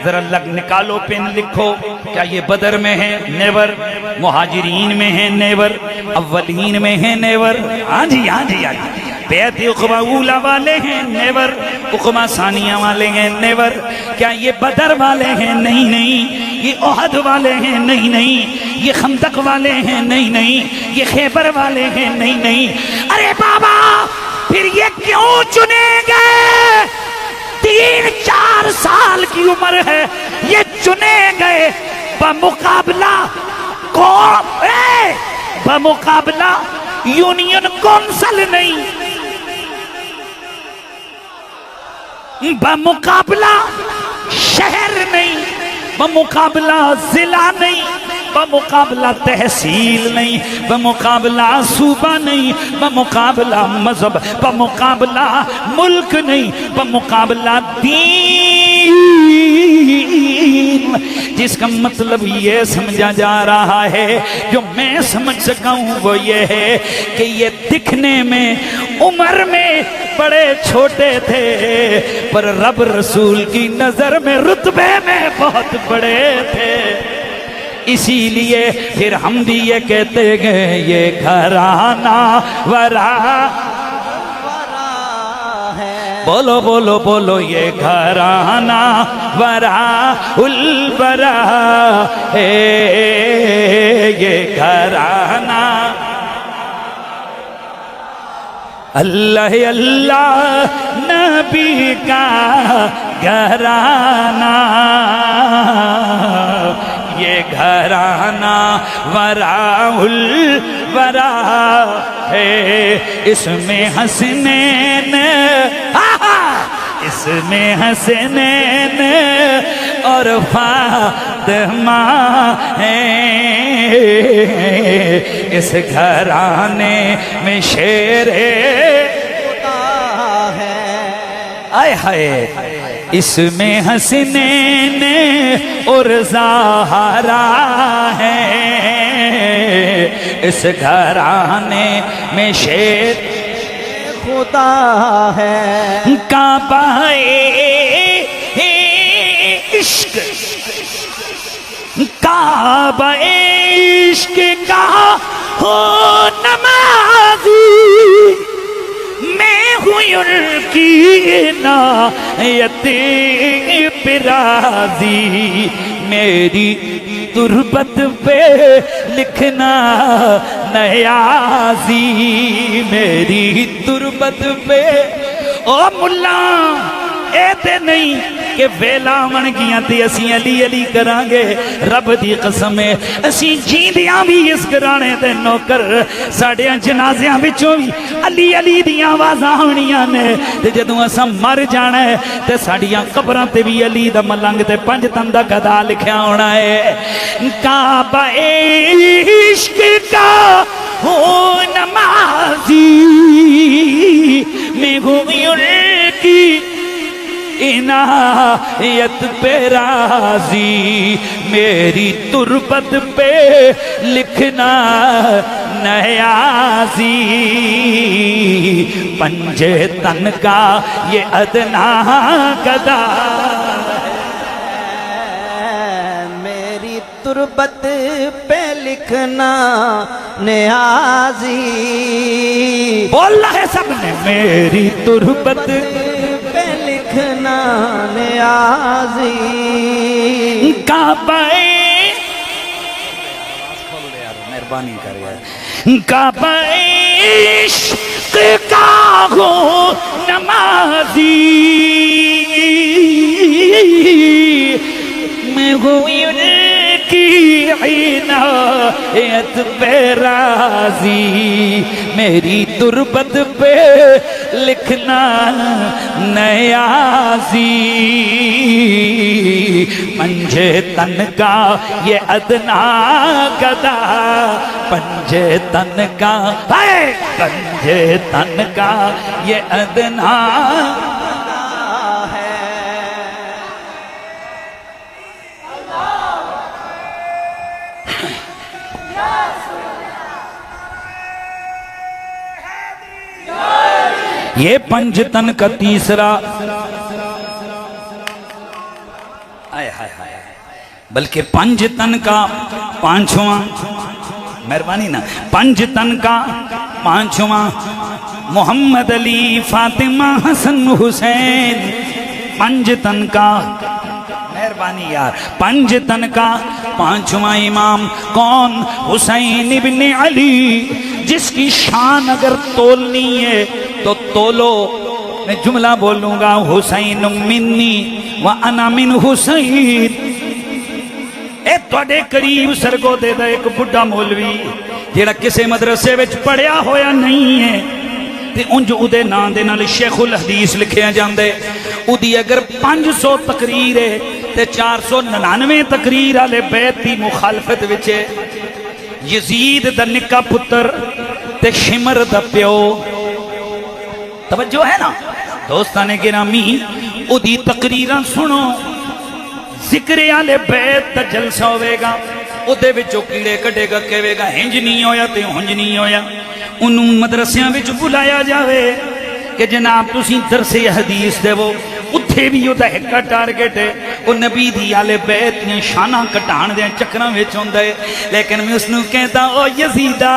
ذرا نکالو پین، لکھو، کیا یہ بدر میں ہے؟ نیور۔ مہاجرین میں ہے؟ نیور۔ اولین میں ہے؟ نیور۔ ہاں جی بیعت عقبہ اولا والے ہیں؟ نیور. عقبہ ثانیہ والے ہیں؟ نیور. کیا یہ بدر والے ہیں؟ نہیں نہیں. یہ احد والے ہیں؟ نہیں نہیں. یہ خندق والے ہیں؟ نہیں نہیں. یہ خیبر والے ہیں؟ نہیں نہیں. ارے بابا پھر یہ کیوں چنے گئے؟ 3-4 سال کی عمر ہے، یہ چنے گئے بمقابلہ کون؟ بمقابلہ یونین کونسل نہیں، بمقابلہ شہر نہیں، بمقابلہ ضلع نہیں، بمقابلہ تحصیل نہیں، بمقابلہ صوبہ نہیں، بمقابلہ مذہب، بمقابلہ ملک نہیں، بمقابلہ دین، جس کا مطلب یہ سمجھا جا رہا ہے، جو میں سمجھ سکا ہوں وہ یہ ہے کہ یہ دکھنے میں عمر میں بڑے چھوٹے تھے، پر رب رسول کی نظر میں رتبے میں بہت بڑے تھے۔ اسی لیے پھر ہم بھی یہ کہتے گئے یہ گھرانہ ورا ہے، بولو بولو بولو، یہ گھرانہ ورا البرا ہے، یہ گھرانہ اللہ اللہ نبی کا گھرانہ، یہ گھرانہ وراء الورا ہے، اس میں حسنین، اس میں حسنین اور فاطمہ ہیں، اس گھرانے میں شیر خدا ہے، آئے ہائے، اس میں حسنین اور زہرا ہے، اس گھرانے میں شیر خدا ہے، کعبہ عشق، کعبہ عشق کا ہو نمازی، میں ہوئی ان کی عنایت پہ راضی، میری تربت پہ لکھنا نیازی، میری تربت پہ او ملا اے تے نہیں کہ ویلا من گیاں تے اسی علی علی کرانگے، رب دی قسم ہے اسی جیندیاں بھی اس گرانے تے نوکر، ساڑیاں جنازیاں بچوں بھی علی علی دیاں آوازاں ہونیاں نے، تے جدوں اساں مر جانا ہے تے ساڑیاں قبراں تے بھی علی دا ملنگ تے 5 تندہ گدا لکھیا ہونا ہے، کعبہ عشق کا ہو نمازی، میں ہوئی ان کی عنایت پہ راضی، میری تربت پہ لکھنا نیازی، پنجے تن کا یہ ادنا گدا، میری تربت پہ لکھنا نیازی، بولنا ہے سب نے، میری تربت پہ لکھنا نیازی، کعبہ مہربانی کر گیا، کعبہ عشق کا ہو نمازی، میں ہوئی ان کی عنایت پہ راضی، میری تربت پہ لکھنا نیازی، پنجے تن کا یہ ادنا گدا، پنجے تن کا، پنجے تن کا یہ ادنا یہ 5 تن کا تیسرا، بلکہ 5 تن کا 5واں، مہربانی نا، 5 تن کا 5واں، محمد علی فاطمہ حسن حسین پنج تن کا، مہربانی یار، پنج تن کا پانچواں امام کون؟ حسین ابن علی، جس کی شان اگر تولنی ہے تو تولو۔ میں جملہ بولوں گا، حسین منی وانا من حسین۔ اے توڑے قریب سرگو دے دا ایک بڑھا مولوی جیڑا کسے مدرسے وچ پڑھیا ہویا نہیں ہے تے انج اودے نام دے نال شیخ الحدیث لکھیا جاندے، اودی اگر 500 تقریر ہے تے 499 تقریر والے بیت دی مخالفت وچ ہے۔ یزید دا نکا پتر تے شمر دا پیو، توجہ ہے نا دوستان گرامی، اودی تقریراں سنو، ذکر آلے بیت تا جلسہ ہوئے گا، اودے وچوں کیڑے کٹے گا، کہے گا ہنج نہیں ہویا تے ہنج نہیں ہویا، انہوں مدرسیاں وچ بلایا جاوے کہ جناب تسی درس حدیث دے وہ اتھے بھی ہوتا ہے کا ٹارگٹ ہے، وہ نبی دی آلے بیت نے شانہ کٹان دے چکرہ وچ ہوندہ ہے۔ لیکن میں اس نے کہتا او یزیدہ،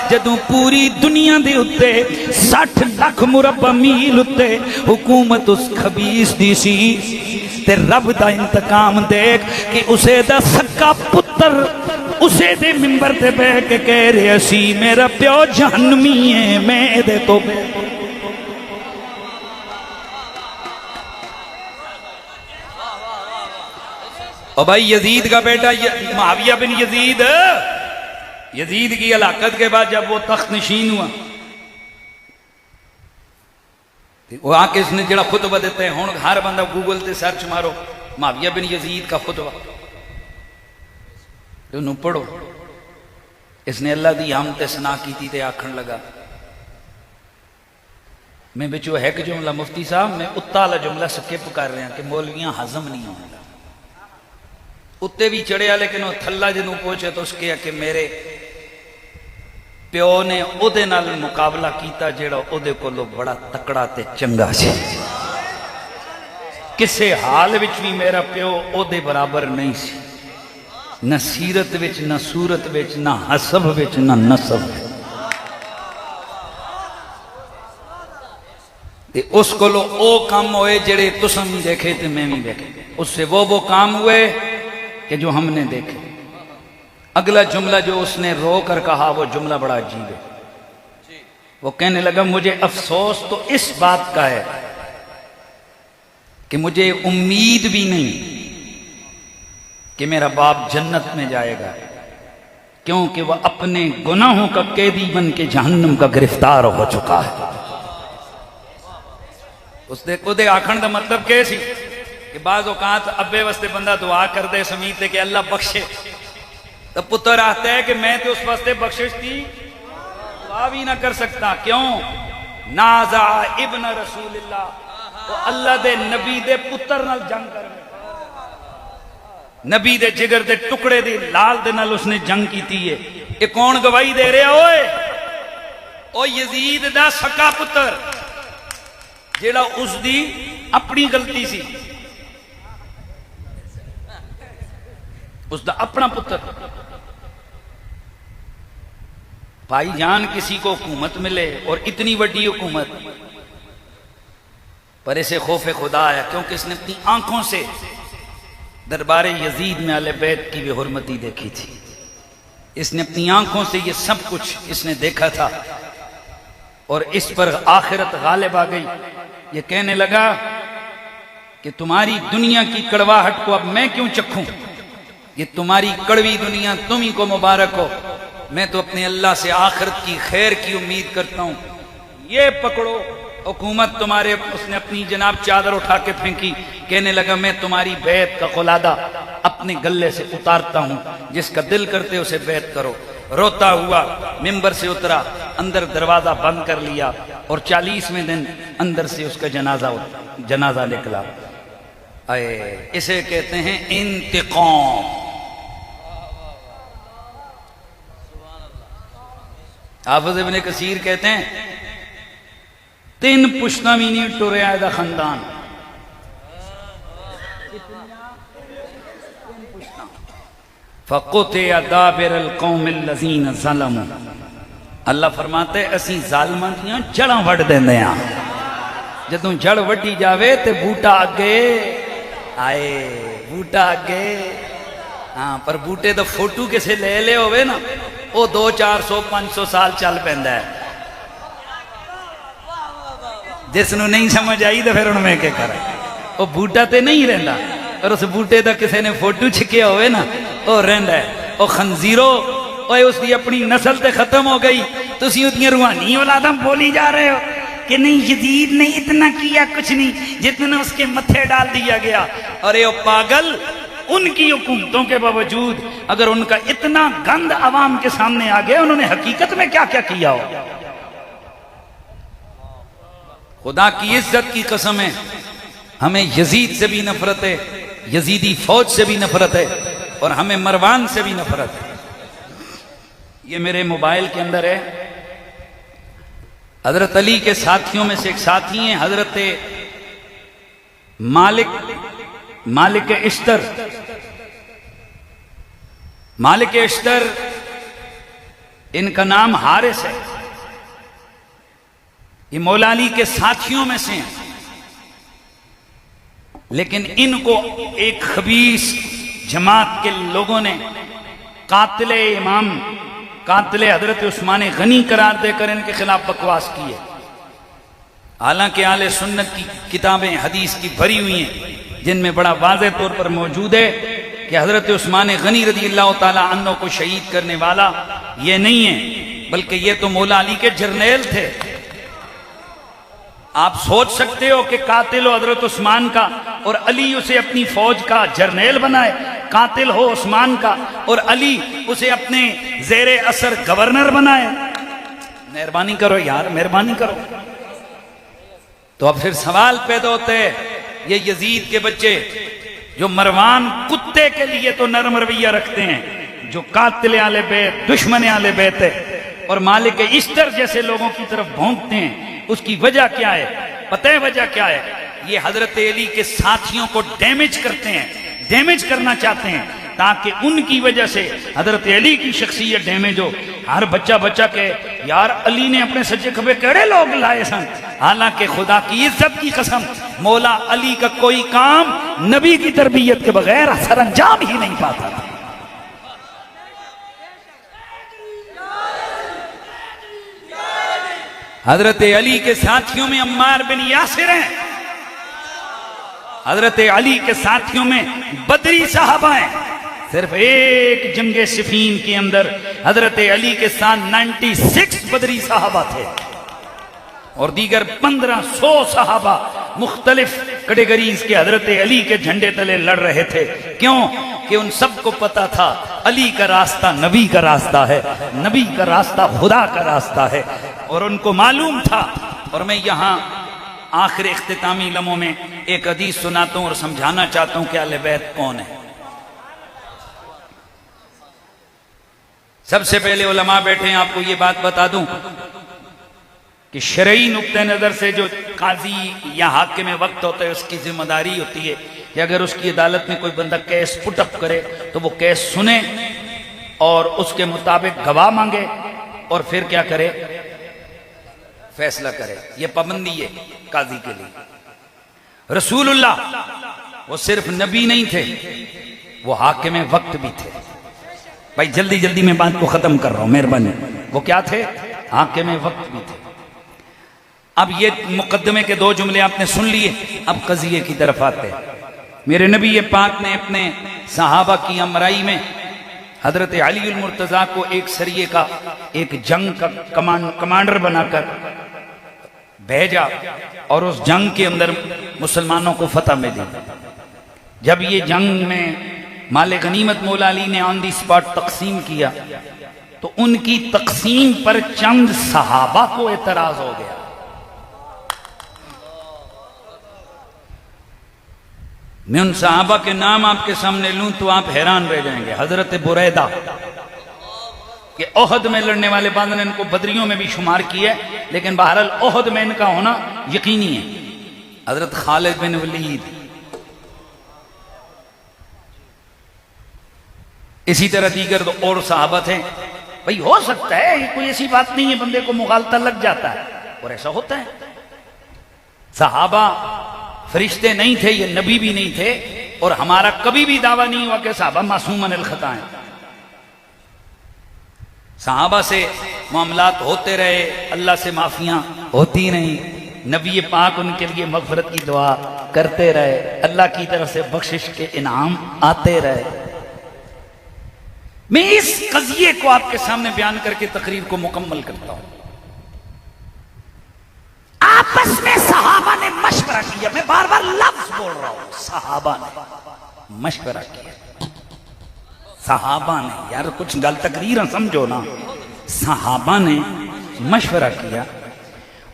جدوں پوری دنیا دے اتے 60 لاکھ مربع میل اتے حکومت اس خبیث دی سی، تے رب دا انتقام دیکھ کہ اسے دا سکا پتر اسے دے منبر تے بے کے کہہ رہے سی میرا پیو جہنمی ہے، میں دے تو بے۔ اور بھائی یزید کا بیٹا معاویہ بن یزید، یزید کی ہلاکت کے بعد جب وہ تخت نشین ہوا، وہ آ کے اس نے جڑا خطبہ دیتے ہیں، ہون ہر بندہ گوگل تے سرچ مارو معاویہ بن یزید کا خطبہ، انہوں پڑھو۔ اس نے اللہ دی حمد تے ثنا کی تھی تے آکھن لگا، میں بچو ہے کہ جملہ مفتی صاحب میں اتالا جملہ سکپ کر رہے ہیں کہ مولویاں ہضم نہیں ہوں گا، اتے بھی چڑھیا لیکن وہ تھلا جنوں پوچھے تو اس کے کہ میرے پیو نے او دے نال مقابلہ کیتا جیڑا او دے کو لو بڑا تکڑا تے چنگا سی، کسے حال وچ بھی میرا پیو او دے برابر نہیں سی، نہ سیرت وچ نہ صورت وچ نہ حسب وچ نہ نسب وچ۔ اس کو لو او کام ہوئے جڑے تسم بھی دیکھے تے میں بھی دیکھے، اس سے وہ کام ہوئے کہ جو ہم نے دیکھے۔ اگلا جملہ جو اس نے رو کر کہا وہ جملہ بڑا عجیب ہے، وہ کہنے لگا مجھے افسوس تو اس بات کا ہے کہ مجھے امید بھی نہیں کہ میرا باپ جنت میں جائے گا، کیونکہ وہ اپنے گناہوں کا قیدی بن کے جہنم کا گرفتار ہو چکا ہے۔ اس دے آکھن دا مطلب کہے سی کہ بعض اوقات ابے واسطے بندہ دعا کر دے سمیتے کہ اللہ بخشے، تو پتر آتا ہے کہ میں تو اس واسطے بخشش تھی دعا بھی نہ کر سکتا، کیوں؟ نازع ابن رسول اللہ، وہ اللہ دے نبی دے پتر نال جنگ کر میں، نبی دے جگر دے ٹکڑے دے لال دے نال اس نے جنگ کی تھی ہے۔ یہ کون گواہی دے رہے ہوئے؟ او یزید دا سکا پتر جیڑا اس دی اپنی غلطی سی، اس دا اپنا پتر۔ بھائی جان کسی کو حکومت ملے اور اتنی بڑی حکومت پر اسے خوف خدا آیا، کیونکہ اس نے اپنی آنکھوں سے دربار یزید میں اہل بیت کی بے حرمتی دیکھی تھی، اس نے اپنی آنکھوں سے یہ سب کچھ اس نے دیکھا تھا، اور اس پر آخرت غالب آ گئی۔ یہ کہنے لگا کہ تمہاری دنیا کی کڑواہٹ کو اب میں کیوں چکھوں، یہ تمہاری کڑوی دنیا تم ہی کو مبارک ہو، میں تو اپنے اللہ سے آخرت کی خیر کی امید کرتا ہوں، یہ پکڑو حکومت تمہارے۔ اس نے اپنی جناب چادر اٹھا کے پھینکی، کہنے لگا میں تمہاری بیعت کا قلادہ اپنے گلے سے اتارتا ہوں، جس کا دل کرتے اسے بیعت کرو۔ روتا ہوا ممبر سے اترا، اندر دروازہ بند کر لیا، اور 40ویں دن اندر سے اس کا جنازہ نکلا۔ اسے کہتے ہیں انتقام۔ حافظ ابن کثیر کہتے ہیں 3 پشتہ بھی نہیں ٹرے آئے دا خاندان، فَقُطِعَ دَابِرَ الْقَوْمِ الَّذِينَ ظَلَمُوا، اللہ فرماتے اسی ظالماں دیاں جڑاں وڈ دیندے ہاں، جدوں جڑ وڈی جاوے تے بوٹا اگے آئے، بوٹا اگے ہاں، پر بوٹے دا فوٹو کسے لے لے ہوئے نا وہ 200-400-500 سال چل پیندا ہے، جس نو نہیں سمجھ آئی تو پھر ان میں کیا کرے، وہ بوٹا تے نہیں رہندا، اور اس بوٹے دا کسے نے فوٹو چھکیا ہوئے نا وہ رہندا ہے۔ وہ خنزیرو، اوے اس دی اپنی نسل تے ختم ہو گئی، تسی اتنی روحانی اولاداں بولی جا رہے ہو کہ نہیں یزید نے اتنا کیا کچھ نہیں جتنا اس کے متھے ڈال دیا گیا، اور یہ پاگل ان کی حکومتوں کے باوجود اگر ان کا اتنا گند عوام کے سامنے آ گیا، انہوں نے حقیقت میں کیا کیا کیا ہو۔ خدا کی عزت کی قسم ہے ہمیں یزید سے بھی نفرت ہے، یزیدی فوج سے بھی نفرت ہے، اور ہمیں مروان سے بھی نفرت ہے۔ یہ میرے موبائل کے اندر ہے، حضرت علی کے ساتھیوں میں سے ایک ساتھی ہیں حضرت مالک اشتر۔ مالک اشتر ان کا نام حارث ہے، یہ مولا علی کے ساتھیوں میں سے ہیں، لیکن ان کو ایک خبیث جماعت کے لوگوں نے قاتل امام، قاتل حضرت عثمان غنی قرار دے کر ان کے خلاف بکواس کی ہے، حالانکہ اہل سنت کی کتابیں حدیث کی بھری ہوئی ہیں جن میں بڑا واضح طور پر موجود ہے کہ حضرت عثمان غنی رضی اللہ تعالیٰ عنہ کو شہید کرنے والا یہ نہیں ہے، بلکہ یہ تو مولا علی کے جرنیل تھے۔ آپ سوچ سکتے ہو کہ قاتل ہو حضرت عثمان کا اور علی اسے اپنی فوج کا جرنیل بنائے، قاتل ہو عثمان کا اور علی اسے اپنے زیر اثر گورنر بنائے۔ مہربانی کرو یار، مہربانی کرو۔ تو اب پھر سوال پیدا ہوتے ہیں، یہ یزید کے بچے جو مروان کتے کے لیے تو نرم رویہ رکھتے ہیں، جو قاتل اہل بیت، دشمن اہل بیت ہے، اور مالک اشتر جیسے لوگوں کی طرف بھونکتے ہیں، اس کی وجہ کیا ہے؟ پتہ ہے وجہ کیا ہے؟ یہ حضرت علی کے ساتھیوں کو ڈیمیج کرتے ہیں، ڈیمیج کرنا چاہتے ہیں تاکہ ان کی وجہ سے حضرت علی کی شخصیت ڈیمیج ہو۔ ہر بچہ کہ یار علی نے اپنے سجے کھبے کیڑے لوگ لائے سن، حالانکہ خدا کی عزت کی قسم مولا علی کا کوئی کام نبی کی تربیت کے بغیر سر انجام ہی نہیں پاتا تھا۔ حضرت علی کے ساتھیوں میں عمار بن یاسر ہیں، حضرت علی کے ساتھیوں میں بدری صحابہ ہیں، صرف ایک جنگ صفین کے اندر حضرت علی کے ساتھ 96 بدری صحابہ تھے، اور دیگر 1500 صحابہ مختلف کیٹیگریز کے حضرت علی کے جھنڈے تلے لڑ رہے تھے۔ کیوں؟ کہ ان سب کو پتا تھا علی کا راستہ نبی کا راستہ ہے، نبی کا راستہ خدا کا راستہ ہے، اور ان کو معلوم تھا۔ اور میں یہاں آخر اختتامی لمحوں میں ایک حدیث سناتا ہوں اور سمجھانا چاہتا ہوں کہ اہل بیت کون ہے۔ سب سے پہلے علماء بیٹھے ہیں، آپ کو یہ بات بتا دوں کہ شرعی نقطہ نظر سے جو قاضی یا حاکم وقت ہوتا ہے اس کی ذمہ داری ہوتی ہے کہ اگر اس کی عدالت میں کوئی بندہ کیس پٹ اپ کرے تو وہ کیس سنے اور اس کے مطابق گواہ مانگے اور پھر کیا کرے؟ فیصلہ کرے۔ یہ پابندی ہے قاضی کے لیے۔ رسول اللہ وہ صرف نبی نہیں تھے، وہ حاکم وقت بھی تھے۔ بھائی جلدی جلدی میں بات کو ختم کر رہا ہوں، مہربانی۔ وہ کیا تھے؟ حاکم وقت بھی تھے۔ اب یہ مقدمے کے 2 جملے آپ نے سن لیے، اب قضیے کی طرف آتے ہیں۔ میرے نبی پاک نے اپنے صحابہ کی امرائی میں حضرت علی المرتضیٰ کو ایک سریے کا، ایک جنگ کا کمانڈر بنا کر بھیجا، اور اس جنگ کے اندر مسلمانوں کو فتح ملی۔ جب یہ جنگ میں مال غنیمت مولا علی نے آن دی سپاٹ تقسیم کیا تو ان کی تقسیم پر چند صحابہ کو اعتراض ہو گیا۔ میں ان صحابہ کے نام آپ کے سامنے لوں تو آپ حیران رہ جائیں گے۔ حضرت بریدہ کہ احد میں لڑنے والے، بعض نے ان کو بدریوں میں بھی شمار کیا ہے، لیکن بہرحال احد میں ان کا ہونا یقینی ہے۔ حضرت خالد بن ولید، اسی طرح دیگر اور صحابہ تھے۔ بھئی ہو سکتا ہے، یہ کوئی ایسی بات نہیں ہے، بندے کو مغالطہ لگ جاتا ہے، اور ایسا ہوتا ہے۔ صحابہ فرشتے نہیں تھے، یہ نبی بھی نہیں تھے، اور ہمارا کبھی بھی دعویٰ نہیں ہوا کہ صحابہ معصوم عن الخطا ہیں۔ صحابہ سے معاملات ہوتے رہے، اللہ سے معافیاں ہوتی رہیں، نبی پاک ان کے لیے مغفرت کی دعا کرتے رہے، اللہ کی طرف سے بخشش کے انعام آتے رہے۔ میں اس قضیے کو آپ کے سامنے بیان کر کے تقریر کو مکمل کرتا ہوں۔ آپس میں صحابہ نے مشورہ کیا، میں بار بار لفظ بول رہا ہوں، صحابہ نے مشورہ کیا، صحابہ نے، یار کچھ گل تقریر سمجھو نا، صحابہ نے مشورہ کیا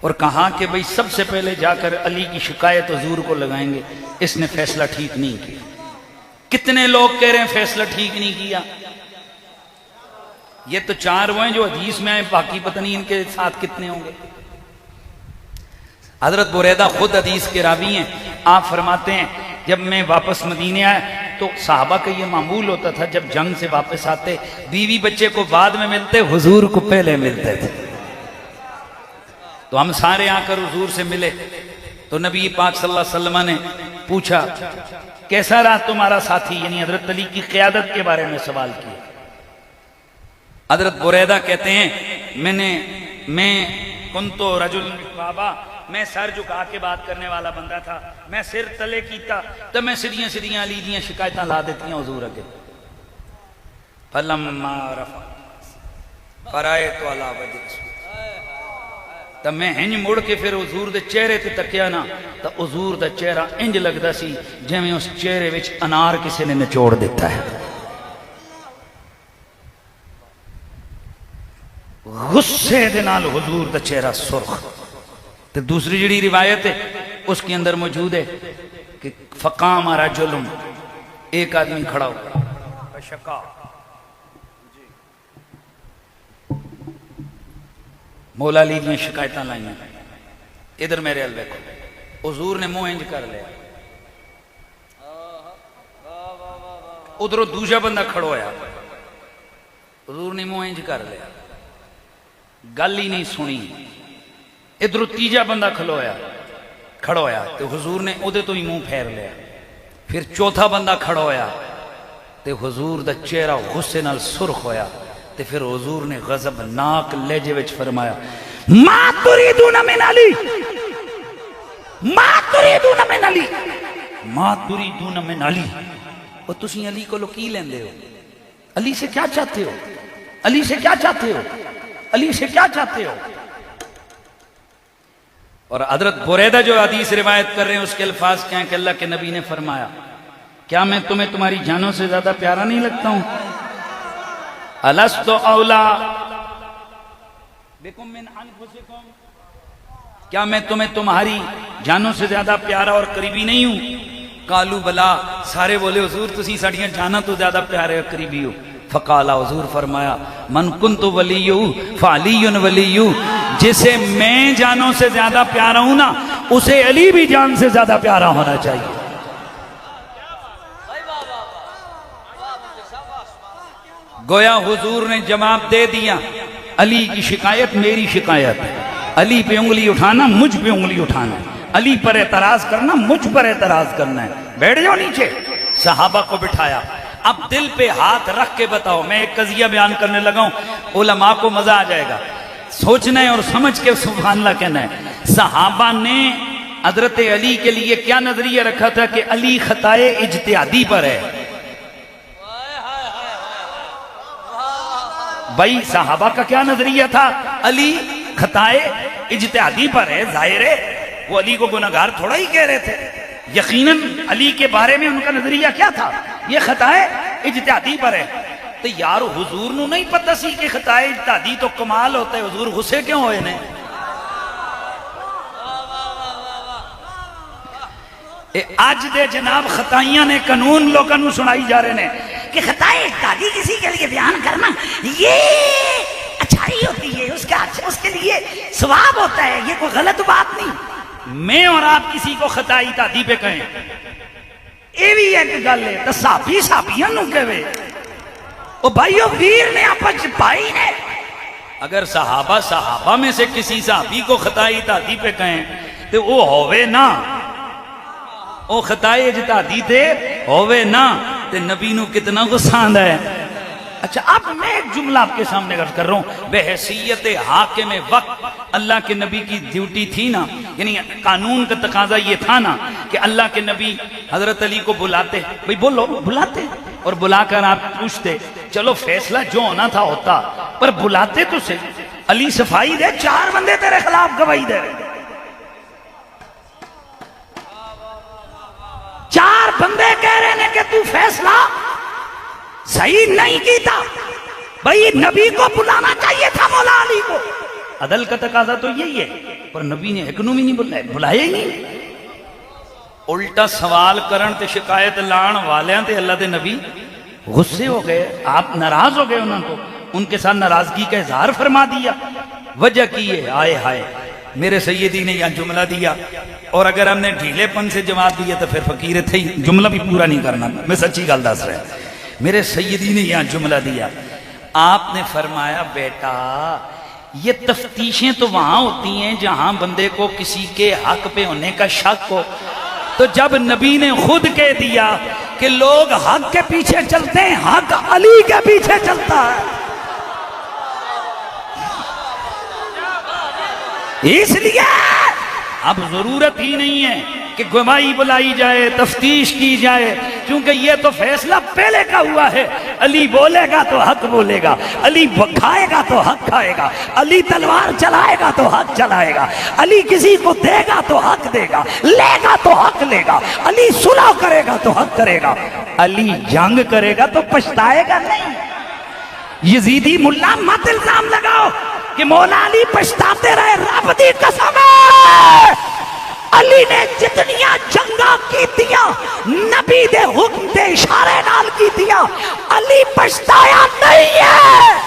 اور کہا کہ بھئی سب سے پہلے جا کر علی کی شکایت حضور کو لگائیں گے، اس نے فیصلہ ٹھیک نہیں کیا۔ کتنے لوگ کہہ رہے ہیں فیصلہ ٹھیک نہیں کیا؟ یہ تو 4 وہ ہیں جو حدیث میں آئے، باقی پتہ نہیں ان کے ساتھ کتنے ہوں گے۔ حضرت بریدہ خود حدیث کے راوی ہیں، آپ فرماتے ہیں جب میں واپس مدینے آیا تو صحابہ کا یہ معمول ہوتا تھا، جب جنگ سے واپس آتے بیوی بچے کو بعد میں ملتے، حضور کو پہلے ملتے تھے۔ تو ہم سارے آ کر حضور سے ملے تو نبی پاک صلی اللہ علیہ وسلم نے پوچھا کیسا رہا تمہارا ساتھی، یعنی حضرت علی کی قیادت کے بارے میں سوال کیا۔ حضرت بریدہ کہتے ہیں میں کنتو رجل بابا، میں سر جھکا کے بات کرنے والا بندہ تھا، میں سر تلے کیتا تو میں سیدھیاں علی دیاں شکایتاں لا دیتی ہیں حضور اگے۔ فلما رفع فرائت علی وجہ رسول، تو میں ہنج مڑ کے پھر حضور دے چہرے تے تکیا نا تو حضور دا چہرہ انج لگدا سی جویں اس چہرے وچ انار کسی نے نچوڑ دیتا ہے۔ غصے دے نال حضور دا چہرہ سرخ۔ تو دوسری جڑی روایت ہے اس کے اندر موجود ہے کہ فقام رجل، ایک آدمی کھڑا ہو فشکا، مولا علی نے شکایتاں لائیں، ادھر میرے ال دیکھو، حضور نے منہ انج کر لیا، ادھروں دوسرا بندہ کھڑا ہویا، حضور نے منہ انج کر لیا، گل ہی نہیں سنی، ادھر تیجا بندہ کھڑا ہویا تو حضور نے ادھے تو ہی منہ پھیر لیا، پھر چوتھا بندہ کھڑا ہویا تو حضور دا چہرہ غصے نال سرخ ہویا، تو پھر حضور نے غضب ناک لہجے وچ فرمایا ما تريدون من علی، ما تريدون من علی، ما تريدون من علی، اور تسی علی کو کی لیندے ہو؟ علی سے کیا چاہتے ہو؟ علی سے کیا چاہتے ہو؟ علی سے کیا چاہتے ہو؟ اور حضرت بریدہ جو حدیث روایت کر رہے ہیں اس کے الفاظ کیا ہیں کہ اللہ کے نبی نے فرمایا کیا میں تمہیں تمہاری جانوں سے زیادہ پیارا نہیں لگتا ہوں؟ الست اولا بکم من انفسکم، کیا میں تمہیں تمہاری جانوں سے زیادہ پیارا اور قریبی نہیں ہوں؟ قالو بلا، سارے بولے حضور تسی ساڑیاں جانا تو زیادہ پیارے اور قریبی ہو۔ فقالا، حضور فرمایا من کنت ولیہ فعلی ولیہ، جسے میں جانوں سے زیادہ پیارا ہوں نا اسے علی بھی جان سے زیادہ پیارا ہونا چاہیے۔ گویا حضور نے جواب دے دیا، علی کی شکایت میری شکایت ہے، علی پہ انگلی اٹھانا مجھ پہ انگلی اٹھانا ہے، علی پر اعتراض کرنا مجھ پر اعتراض کرنا ہے۔ بیٹھ جاؤ نیچے۔ صحابہ کو بٹھایا، اب دل پہ ہاتھ رکھ کے بتاؤ، میں ایک قضیہ بیان کرنے لگا ہوں، علماء کو مزہ آ جائے گا، سوچنا ہے اور سمجھ کے سبحان اللہ کہنا ہے۔ صحابہ نے حضرت علی کے لیے کیا نظریہ رکھا تھا کہ علی خطائے اجتہادی پر ہے۔ بھائی صحابہ کا کیا نظریہ تھا؟ علی خطائے اجتہادی پر ہے، ظاہر ہے وہ علی کو گناہگار تھوڑا ہی کہہ رہے تھے، یقیناً علی کے بارے میں ان کا نظریہ کیا تھا؟ یہ خطائے اجتہادی پر ہے۔ تو یار حضور نو نہیں پتہ سی کہ خطائے اجتہادی تو کمال ہوتا ہے، حضور غصے کیوں ہوئے نے؟ آج دے جناب خطائیاں نے قانون لوگوں نو سنائی جا رہے ہیں کہ خطائے اجتہادی کسی کے لیے بیان کرنا یہ اچھائی ہوتی ہے، اس کے لیے ثواب ہوتا ہے، یہ کوئی غلط بات نہیں۔ میں اور آپ کسی کو خطائے اجتہادی پہ کہیں یہ بھی ایک گل ہے، تو صحابیاں نو کہے او بھائیو ویر نے اپچ بھائی نے اگر صحابہ میں سے کسی صحابی کو خطائی اجتہادی پہ کہیں تو وہ ہوئے نا، وہ خطائی اجتہادی تھے ہوئے نا، تو نبی نو کتنا غصہ آندا ہے۔ اچھا اب میں ایک جملہ آپ کے سامنے عرض کر رہا ہوں، بحیثیت حاکم وقت اللہ کے نبی کی ڈیوٹی تھی نا، یعنی قانون کا تقاضا یہ تھا نا کہ اللہ کے نبی حضرت علی کو بلاتے، بھئی بولو، بلاتے اور بلا کر آپ پوچھتے، چلو فیصلہ جو ہونا تھا ہوتا، پر بلاتے تو سے علی صفائی دے، 4 بندے تیرے خلاف گواہی دے رہے، 4 بندے کہہ رہے ہیں کہ تو فیصلہ صحیح نہیں کیتا، بھئی نبی کو بلانا چاہیے تھا مولا علی کو، عدل کا تقاضا تو یہی ہے، پر نبی نے ایک نو بھی نہیں بلایا ہی نہیں۔ الٹا سوال کرن تے شکایت لان والیاں تے اللہ دے نبی غصے ہو گئے، آپ ناراض ہو گئے، انہوں کو ان کے ساتھ ناراضگی کا اظہار فرما دیا۔ وجہ کی ہے، آئے ہائے میرے سیدی نے یہاں جملہ دیا، اور اگر ہم نے ڈھیلے پن سے جواب دیا تو پھر فقیر تھے، جملہ بھی پورا نہیں کرنا، میں سچی گل دس رہا ہوں۔ میرے سیدی نے یہاں جملہ دیا، آپ نے فرمایا بیٹا یہ تفتیشیں تو وہاں ہوتی ہیں جہاں بندے کو کسی کے حق پہ ہونے کا شک ہو، تو جب نبی نے خود کہہ دیا کہ لوگ حق کے پیچھے چلتے ہیں، حق علی کے پیچھے چلتا ہے، اس لیے اب ضرورت ہی نہیں ہے کہ گواہی بلائی جائے، تفتیش کی جائے، کیونکہ یہ تو فیصلہ پہلے کا ہوا ہے۔ علی بولے گا تو حق بولے گا، علی کھائے گا تو حق کھائے گا، علی تلوار چلائے گا تو حق چلائے گا، علی کسی کو دے گا تو حق دے گا، لے گا تو حق لے گا، علی صلح کرے گا تو حق کرے گا، علی جنگ کرے گا تو پچھتائے گا نہیں۔ یزیدی ملا مت الزام لگاؤ کہ مولا علی پچھتاتے رہے، رب دی قسم ہے علی نے جتنیاں جنگاں کیتیاں نبی دے حکم دے اشارے نال کیتیاں، علی پچھتایا نہیں ہے۔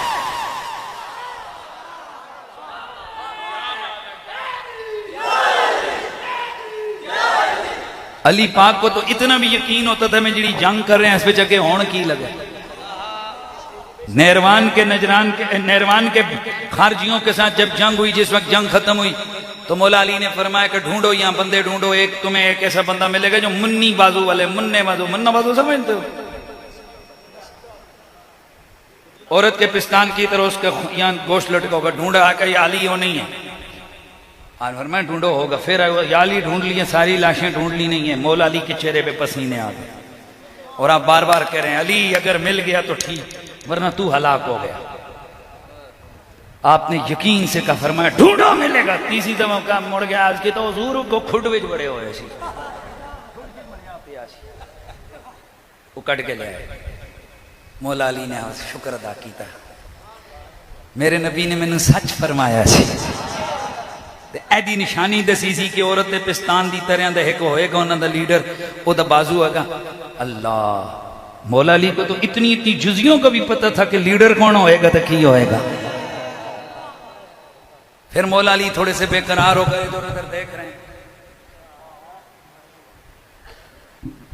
علی پاک کو تو اتنا بھی یقین ہوتا تھا میں جڑی جنگ کر رہے ہیں اس پہ چکے ہون کی لگے۔ نیروان کے خارجیوں کے ساتھ جب جنگ ہوئی، جس وقت جنگ ختم ہوئی تو مولا علی نے فرمایا کہ ڈھونڈو یہاں بندے ڈھونڈو، ایک تمہیں ایک ایسا بندہ ملے گا جو منی بازو والے، منہ بازو سمجھتے ہو، عورت کے پستان کی طرح اس کے یہاں گوشت لٹکا ہوگا، ڈھونڈا آ کہ یہ علی ہو نہیں ہے، آج فرمایا ڈھونڈو ہوگا، پھر یا علی ڈھونڈ لیے، ساری لاشیں ڈھونڈ لی نہیں ہے، مولا علی کے چہرے پہ پسینے آ گئے، اور آپ بار بار کہہ رہے ہیں علی اگر مل گیا تو ٹھیک ورنہ تو ہلاک ہو گیا۔ آپ نے یقین سے کہا، فرمایا ڈھونڈو ملے گا، تیسری دفعہ کا مڑ گیا، آج کے تو حضور کو کھڈ وچ بڑے ہوئے سی، وہ کٹ کے لے آئے۔ مولا علی نے شکر ادا کیتا، میرے نبی نے مینوں سچ فرمایا سی، ایدی نشانی دسی سی کہ عورت دے پستان دی طرح دے ایک ہوئے گا انہاں دا لیڈر، او دا بازو ہوگا۔ اللہ، مولا علی کو تو اتنی جزیوں کا بھی پتہ تھا کہ لیڈر کون ہوئے گا تو کی ہوئے گا۔ پھر مولا علی تھوڑے سے بے قرار ہو گئے، ادھر ادھر دیکھ رہے ہیں،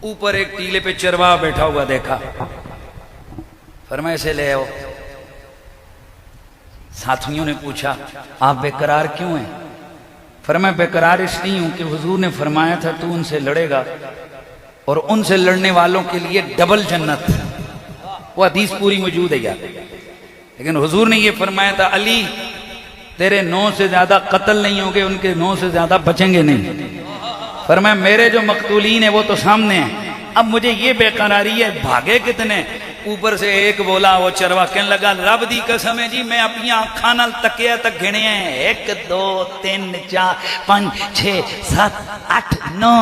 اوپر ایک ٹیلے پہ چرواہ بیٹھا ہوا دیکھا، فرمایا اسے لے آؤ۔ ساتھیوں نے پوچھا آپ بے قرار کیوں ہیں؟ فرمایا بے قرار اس لیے ہوں کہ حضور نے فرمایا تھا تو ان سے لڑے گا اور ان سے لڑنے والوں کے لیے ڈبل جنت، وہ حدیث پوری موجود ہے یار، لیکن حضور نے یہ فرمایا تھا علی تیرے 9 سے زیادہ قتل نہیں ہوں گے، ان کے 9 سے زیادہ بچیں گے نہیں۔ فرمایا میرے جو مقتولین ہیں وہ تو سامنے ہیں، اب مجھے یہ بے قراری ہے بھاگے کتنے؟ اوپر سے ایک بولا، وہ چروا کہنے لگا رب دی قسم ہے جی میں اپنی آنکھاں نال تکیا تک گھنے ہیں، 1 2 3 4 5 6 7 8 9۔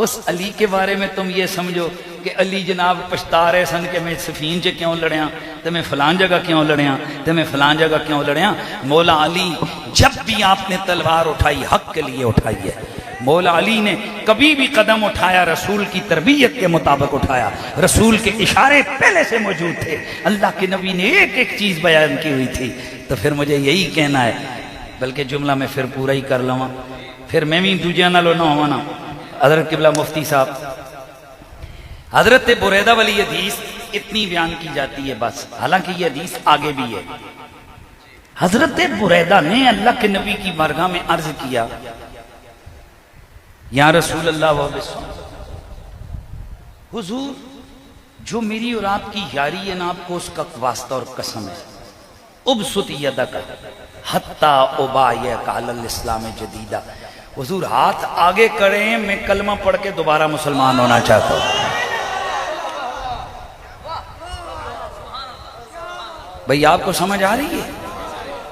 اس علی کے بارے میں تم یہ سمجھو کہ علی جناب پچھتا رہے سن کہ میں صفین سے کیوں لڑیاں، تو میں فلان جگہ کیوں لڑیاں، تو میں فلان جگہ کیوں لڑیاں۔ مولا علی جب بھی آپ نے تلوار اٹھائی حق کے لیے اٹھائی ہے۔ مولا علی نے کبھی بھی قدم اٹھایا رسول کی تربیت کے مطابق اٹھایا، رسول کے اشارے پہلے سے موجود تھے، اللہ کے نبی نے ایک ایک چیز بیان کی ہوئی تھی۔ تو پھر مجھے یہی کہنا ہے، بلکہ جملہ میں پھر پورا ہی کر لوں، پھر میں بھی دوجیاں نہ لونا ہوا نا۔ حضرت قبلہ مفتی صاحب حضرت بریدہ والی حدیث اتنی بیان کی جاتی ہے بس، حالانکہ یہ حدیث آگے بھی ہے۔ حضرت بریدہ نے اللہ کے نبی کی بارگاہ میں عرض کیا، یا رسول اللہ و حضور، جو میری اور آپ کی یاری ہے نا، آپ کو اس کا واسطہ اور قسم ہے، ابسط یدک حتی ابایعک علی الاسلام جدیدہ، حضور ہاتھ آگے کریں، میں کلمہ پڑھ کے دوبارہ مسلمان ہونا چاہتا ہوں۔ بھئی آپ کو سمجھ آ رہی ہے؟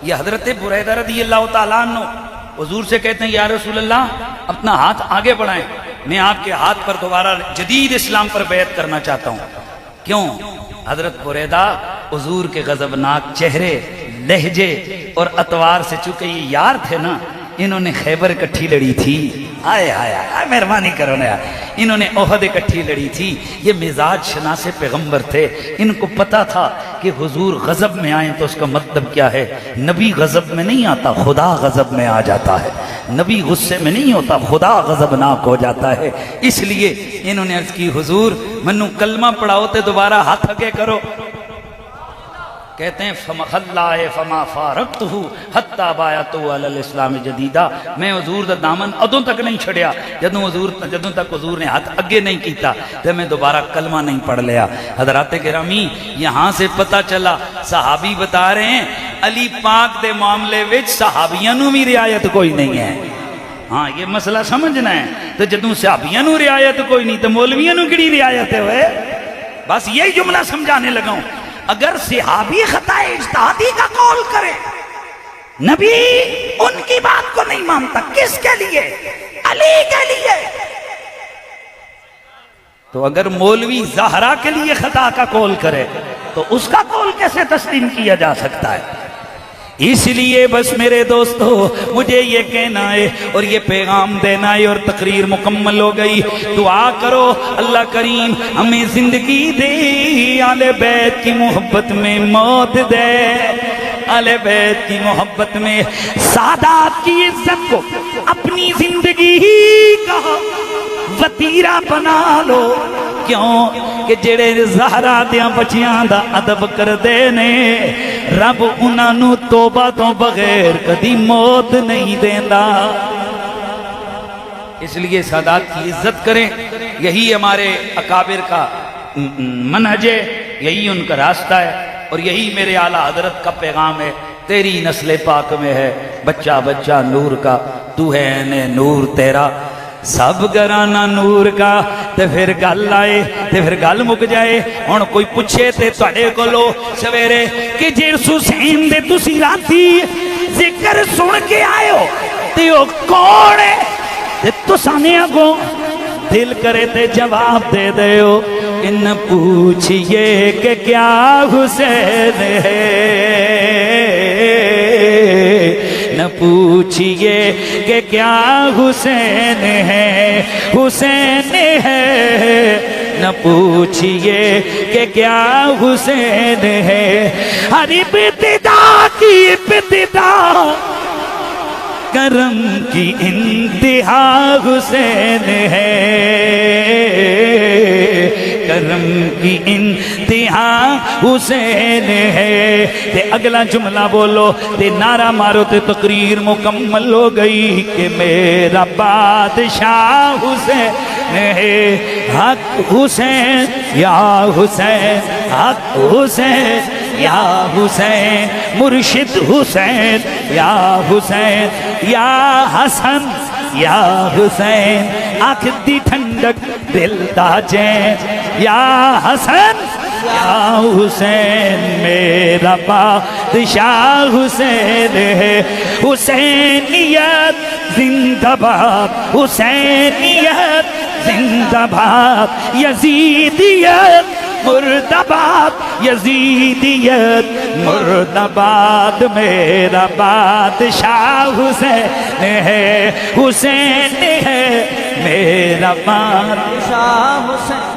یہ حضرت بریدہ رضی اللہ تعالیٰ عنہ حضور سے کہتے ہیں، یا رسول اللہ اپنا ہاتھ آگے بڑھائیں، میں آپ کے ہاتھ پر دوبارہ جدید اسلام پر بیعت کرنا چاہتا ہوں۔ کیوں؟ حضرت بریدہ حضور کے غضبناک چہرے، لہجے اور اطوار سے، چونکہ یہ یار تھے نا، انہوں نے خیبر اکٹھی لڑی تھی، آئے آئے آئے مہربانی کرو نا یار، انہوں نے احد اکٹھی لڑی تھی، یہ مزاج شناس پیغمبر تھے، ان کو پتا تھا کہ حضور غضب میں آئیں تو اس کا مطلب کیا ہے، نبی غضب میں نہیں آتا، خدا غضب میں آ جاتا ہے، نبی غصے میں نہیں ہوتا، خدا غضبناک ہو جاتا ہے۔ اس لیے انہوں نے عرض کی، حضور منو کلمہ پڑھاؤ تے دوبارہ ہاتھ آگے کرو۔ کہتے ہیں فما فارقتہ حتی بایعت علی الاسلام جدیدہ، میں حضور دا دامن ادوں تک نہیں چھڑیا جدوں تک حضور نے ہاتھ اگے نہیں کیتا تے میں دوبارہ کلمہ نہیں پڑھ لیا۔ حضرات گرامی، یہاں سے پتہ چلا، صحابی بتا رہے ہیں علی پاک دے معاملے وچ صحابیاں نو بھی رعایت کوئی نہیں ہے۔ ہاں یہ مسئلہ سمجھنا ہے، تو جدوں صحابیاں نو رعایت کوئی نہیں تو مولویاں نو کیڑی رعایت ہے؟ بس یہی جملہ سمجھانے لگا ہوں۔ اگر صحابی خطا اجتہادی کا قول کرے، نبی ان کی بات کو نہیں مانتا، کس کے لیے؟ علی کے لیے۔ تو اگر مولوی زہرا کے لیے خطا کا قول کرے تو اس کا قول کیسے تسلیم کیا جا سکتا ہے؟ اس لیے بس میرے دوستو، مجھے یہ کہنا ہے اور یہ پیغام دینا ہے، اور تقریر مکمل ہو گئی۔ دعا کرو اللہ کریم ہمیں زندگی دے، آل بیت کی محبت میں موت دے، آل بیت کی محبت میں سادات کی عزت کو اپنی زندگی کا وطیرہ بنا لو۔ کیوں کہ جڑے زہرا دیاں بچیاں دا ادب کر دے نے، رب انہاں نو توبہ تو بغیر کدی موت نہیں دیندا۔ اس لیے سادات کی عزت کریں، یہی ہمارے اکابر کا منہج ہے، یہی ان کا راستہ ہے، اور یہی میرے اعلیٰ حضرت کا پیغام ہے۔ تیری نسل پاک میں ہے بچہ بچہ نور کا، تو ہے نے نور تیرا سب گرانہ نور کا۔ تے پھر گل آئے تے پھر گل مک جائے، ہن کوئی پوچھے تے تواڈے کولو سویرے کہ جس حسین دے تسی راتی ذکر سن کے آئے ہو تے او کون ہے؟ تے تساں نے اگوں دل کرے تے جواب دے دیو ان پوچھئے کہ کیا حسین ہے، نہ پوچھئے کہ کیا حسین ہے، حسین ہے، نہ پوچھئے کہ کیا حسین ہے۔ ہر ابتدا کی ابتدا کرم کی انتہا حسین ہے، کرم کی انتہا حسین ہے۔ تے اگلا جملہ بولو تے نعرہ مارو تے تقریر مکمل ہو گئی کہ میرا بادشاہ حسین ہے، حق حسین یا حسین، حق حسین یا حسین، مرشد حسین یا حسین، یا حسن یا حسین، آنکھ دی ٹھنڈک دل دا چین، یا حسن یا حسین، میرا بادشاہ حسین ہے۔ حسینیت زندہ باد، حسینیت زندہ باد، یزیدیت مرد آباد، یزیدیت مرد آباد، میرا بادشاہ حسین ہے، حسین ہے میرا بادشاہ حسین۔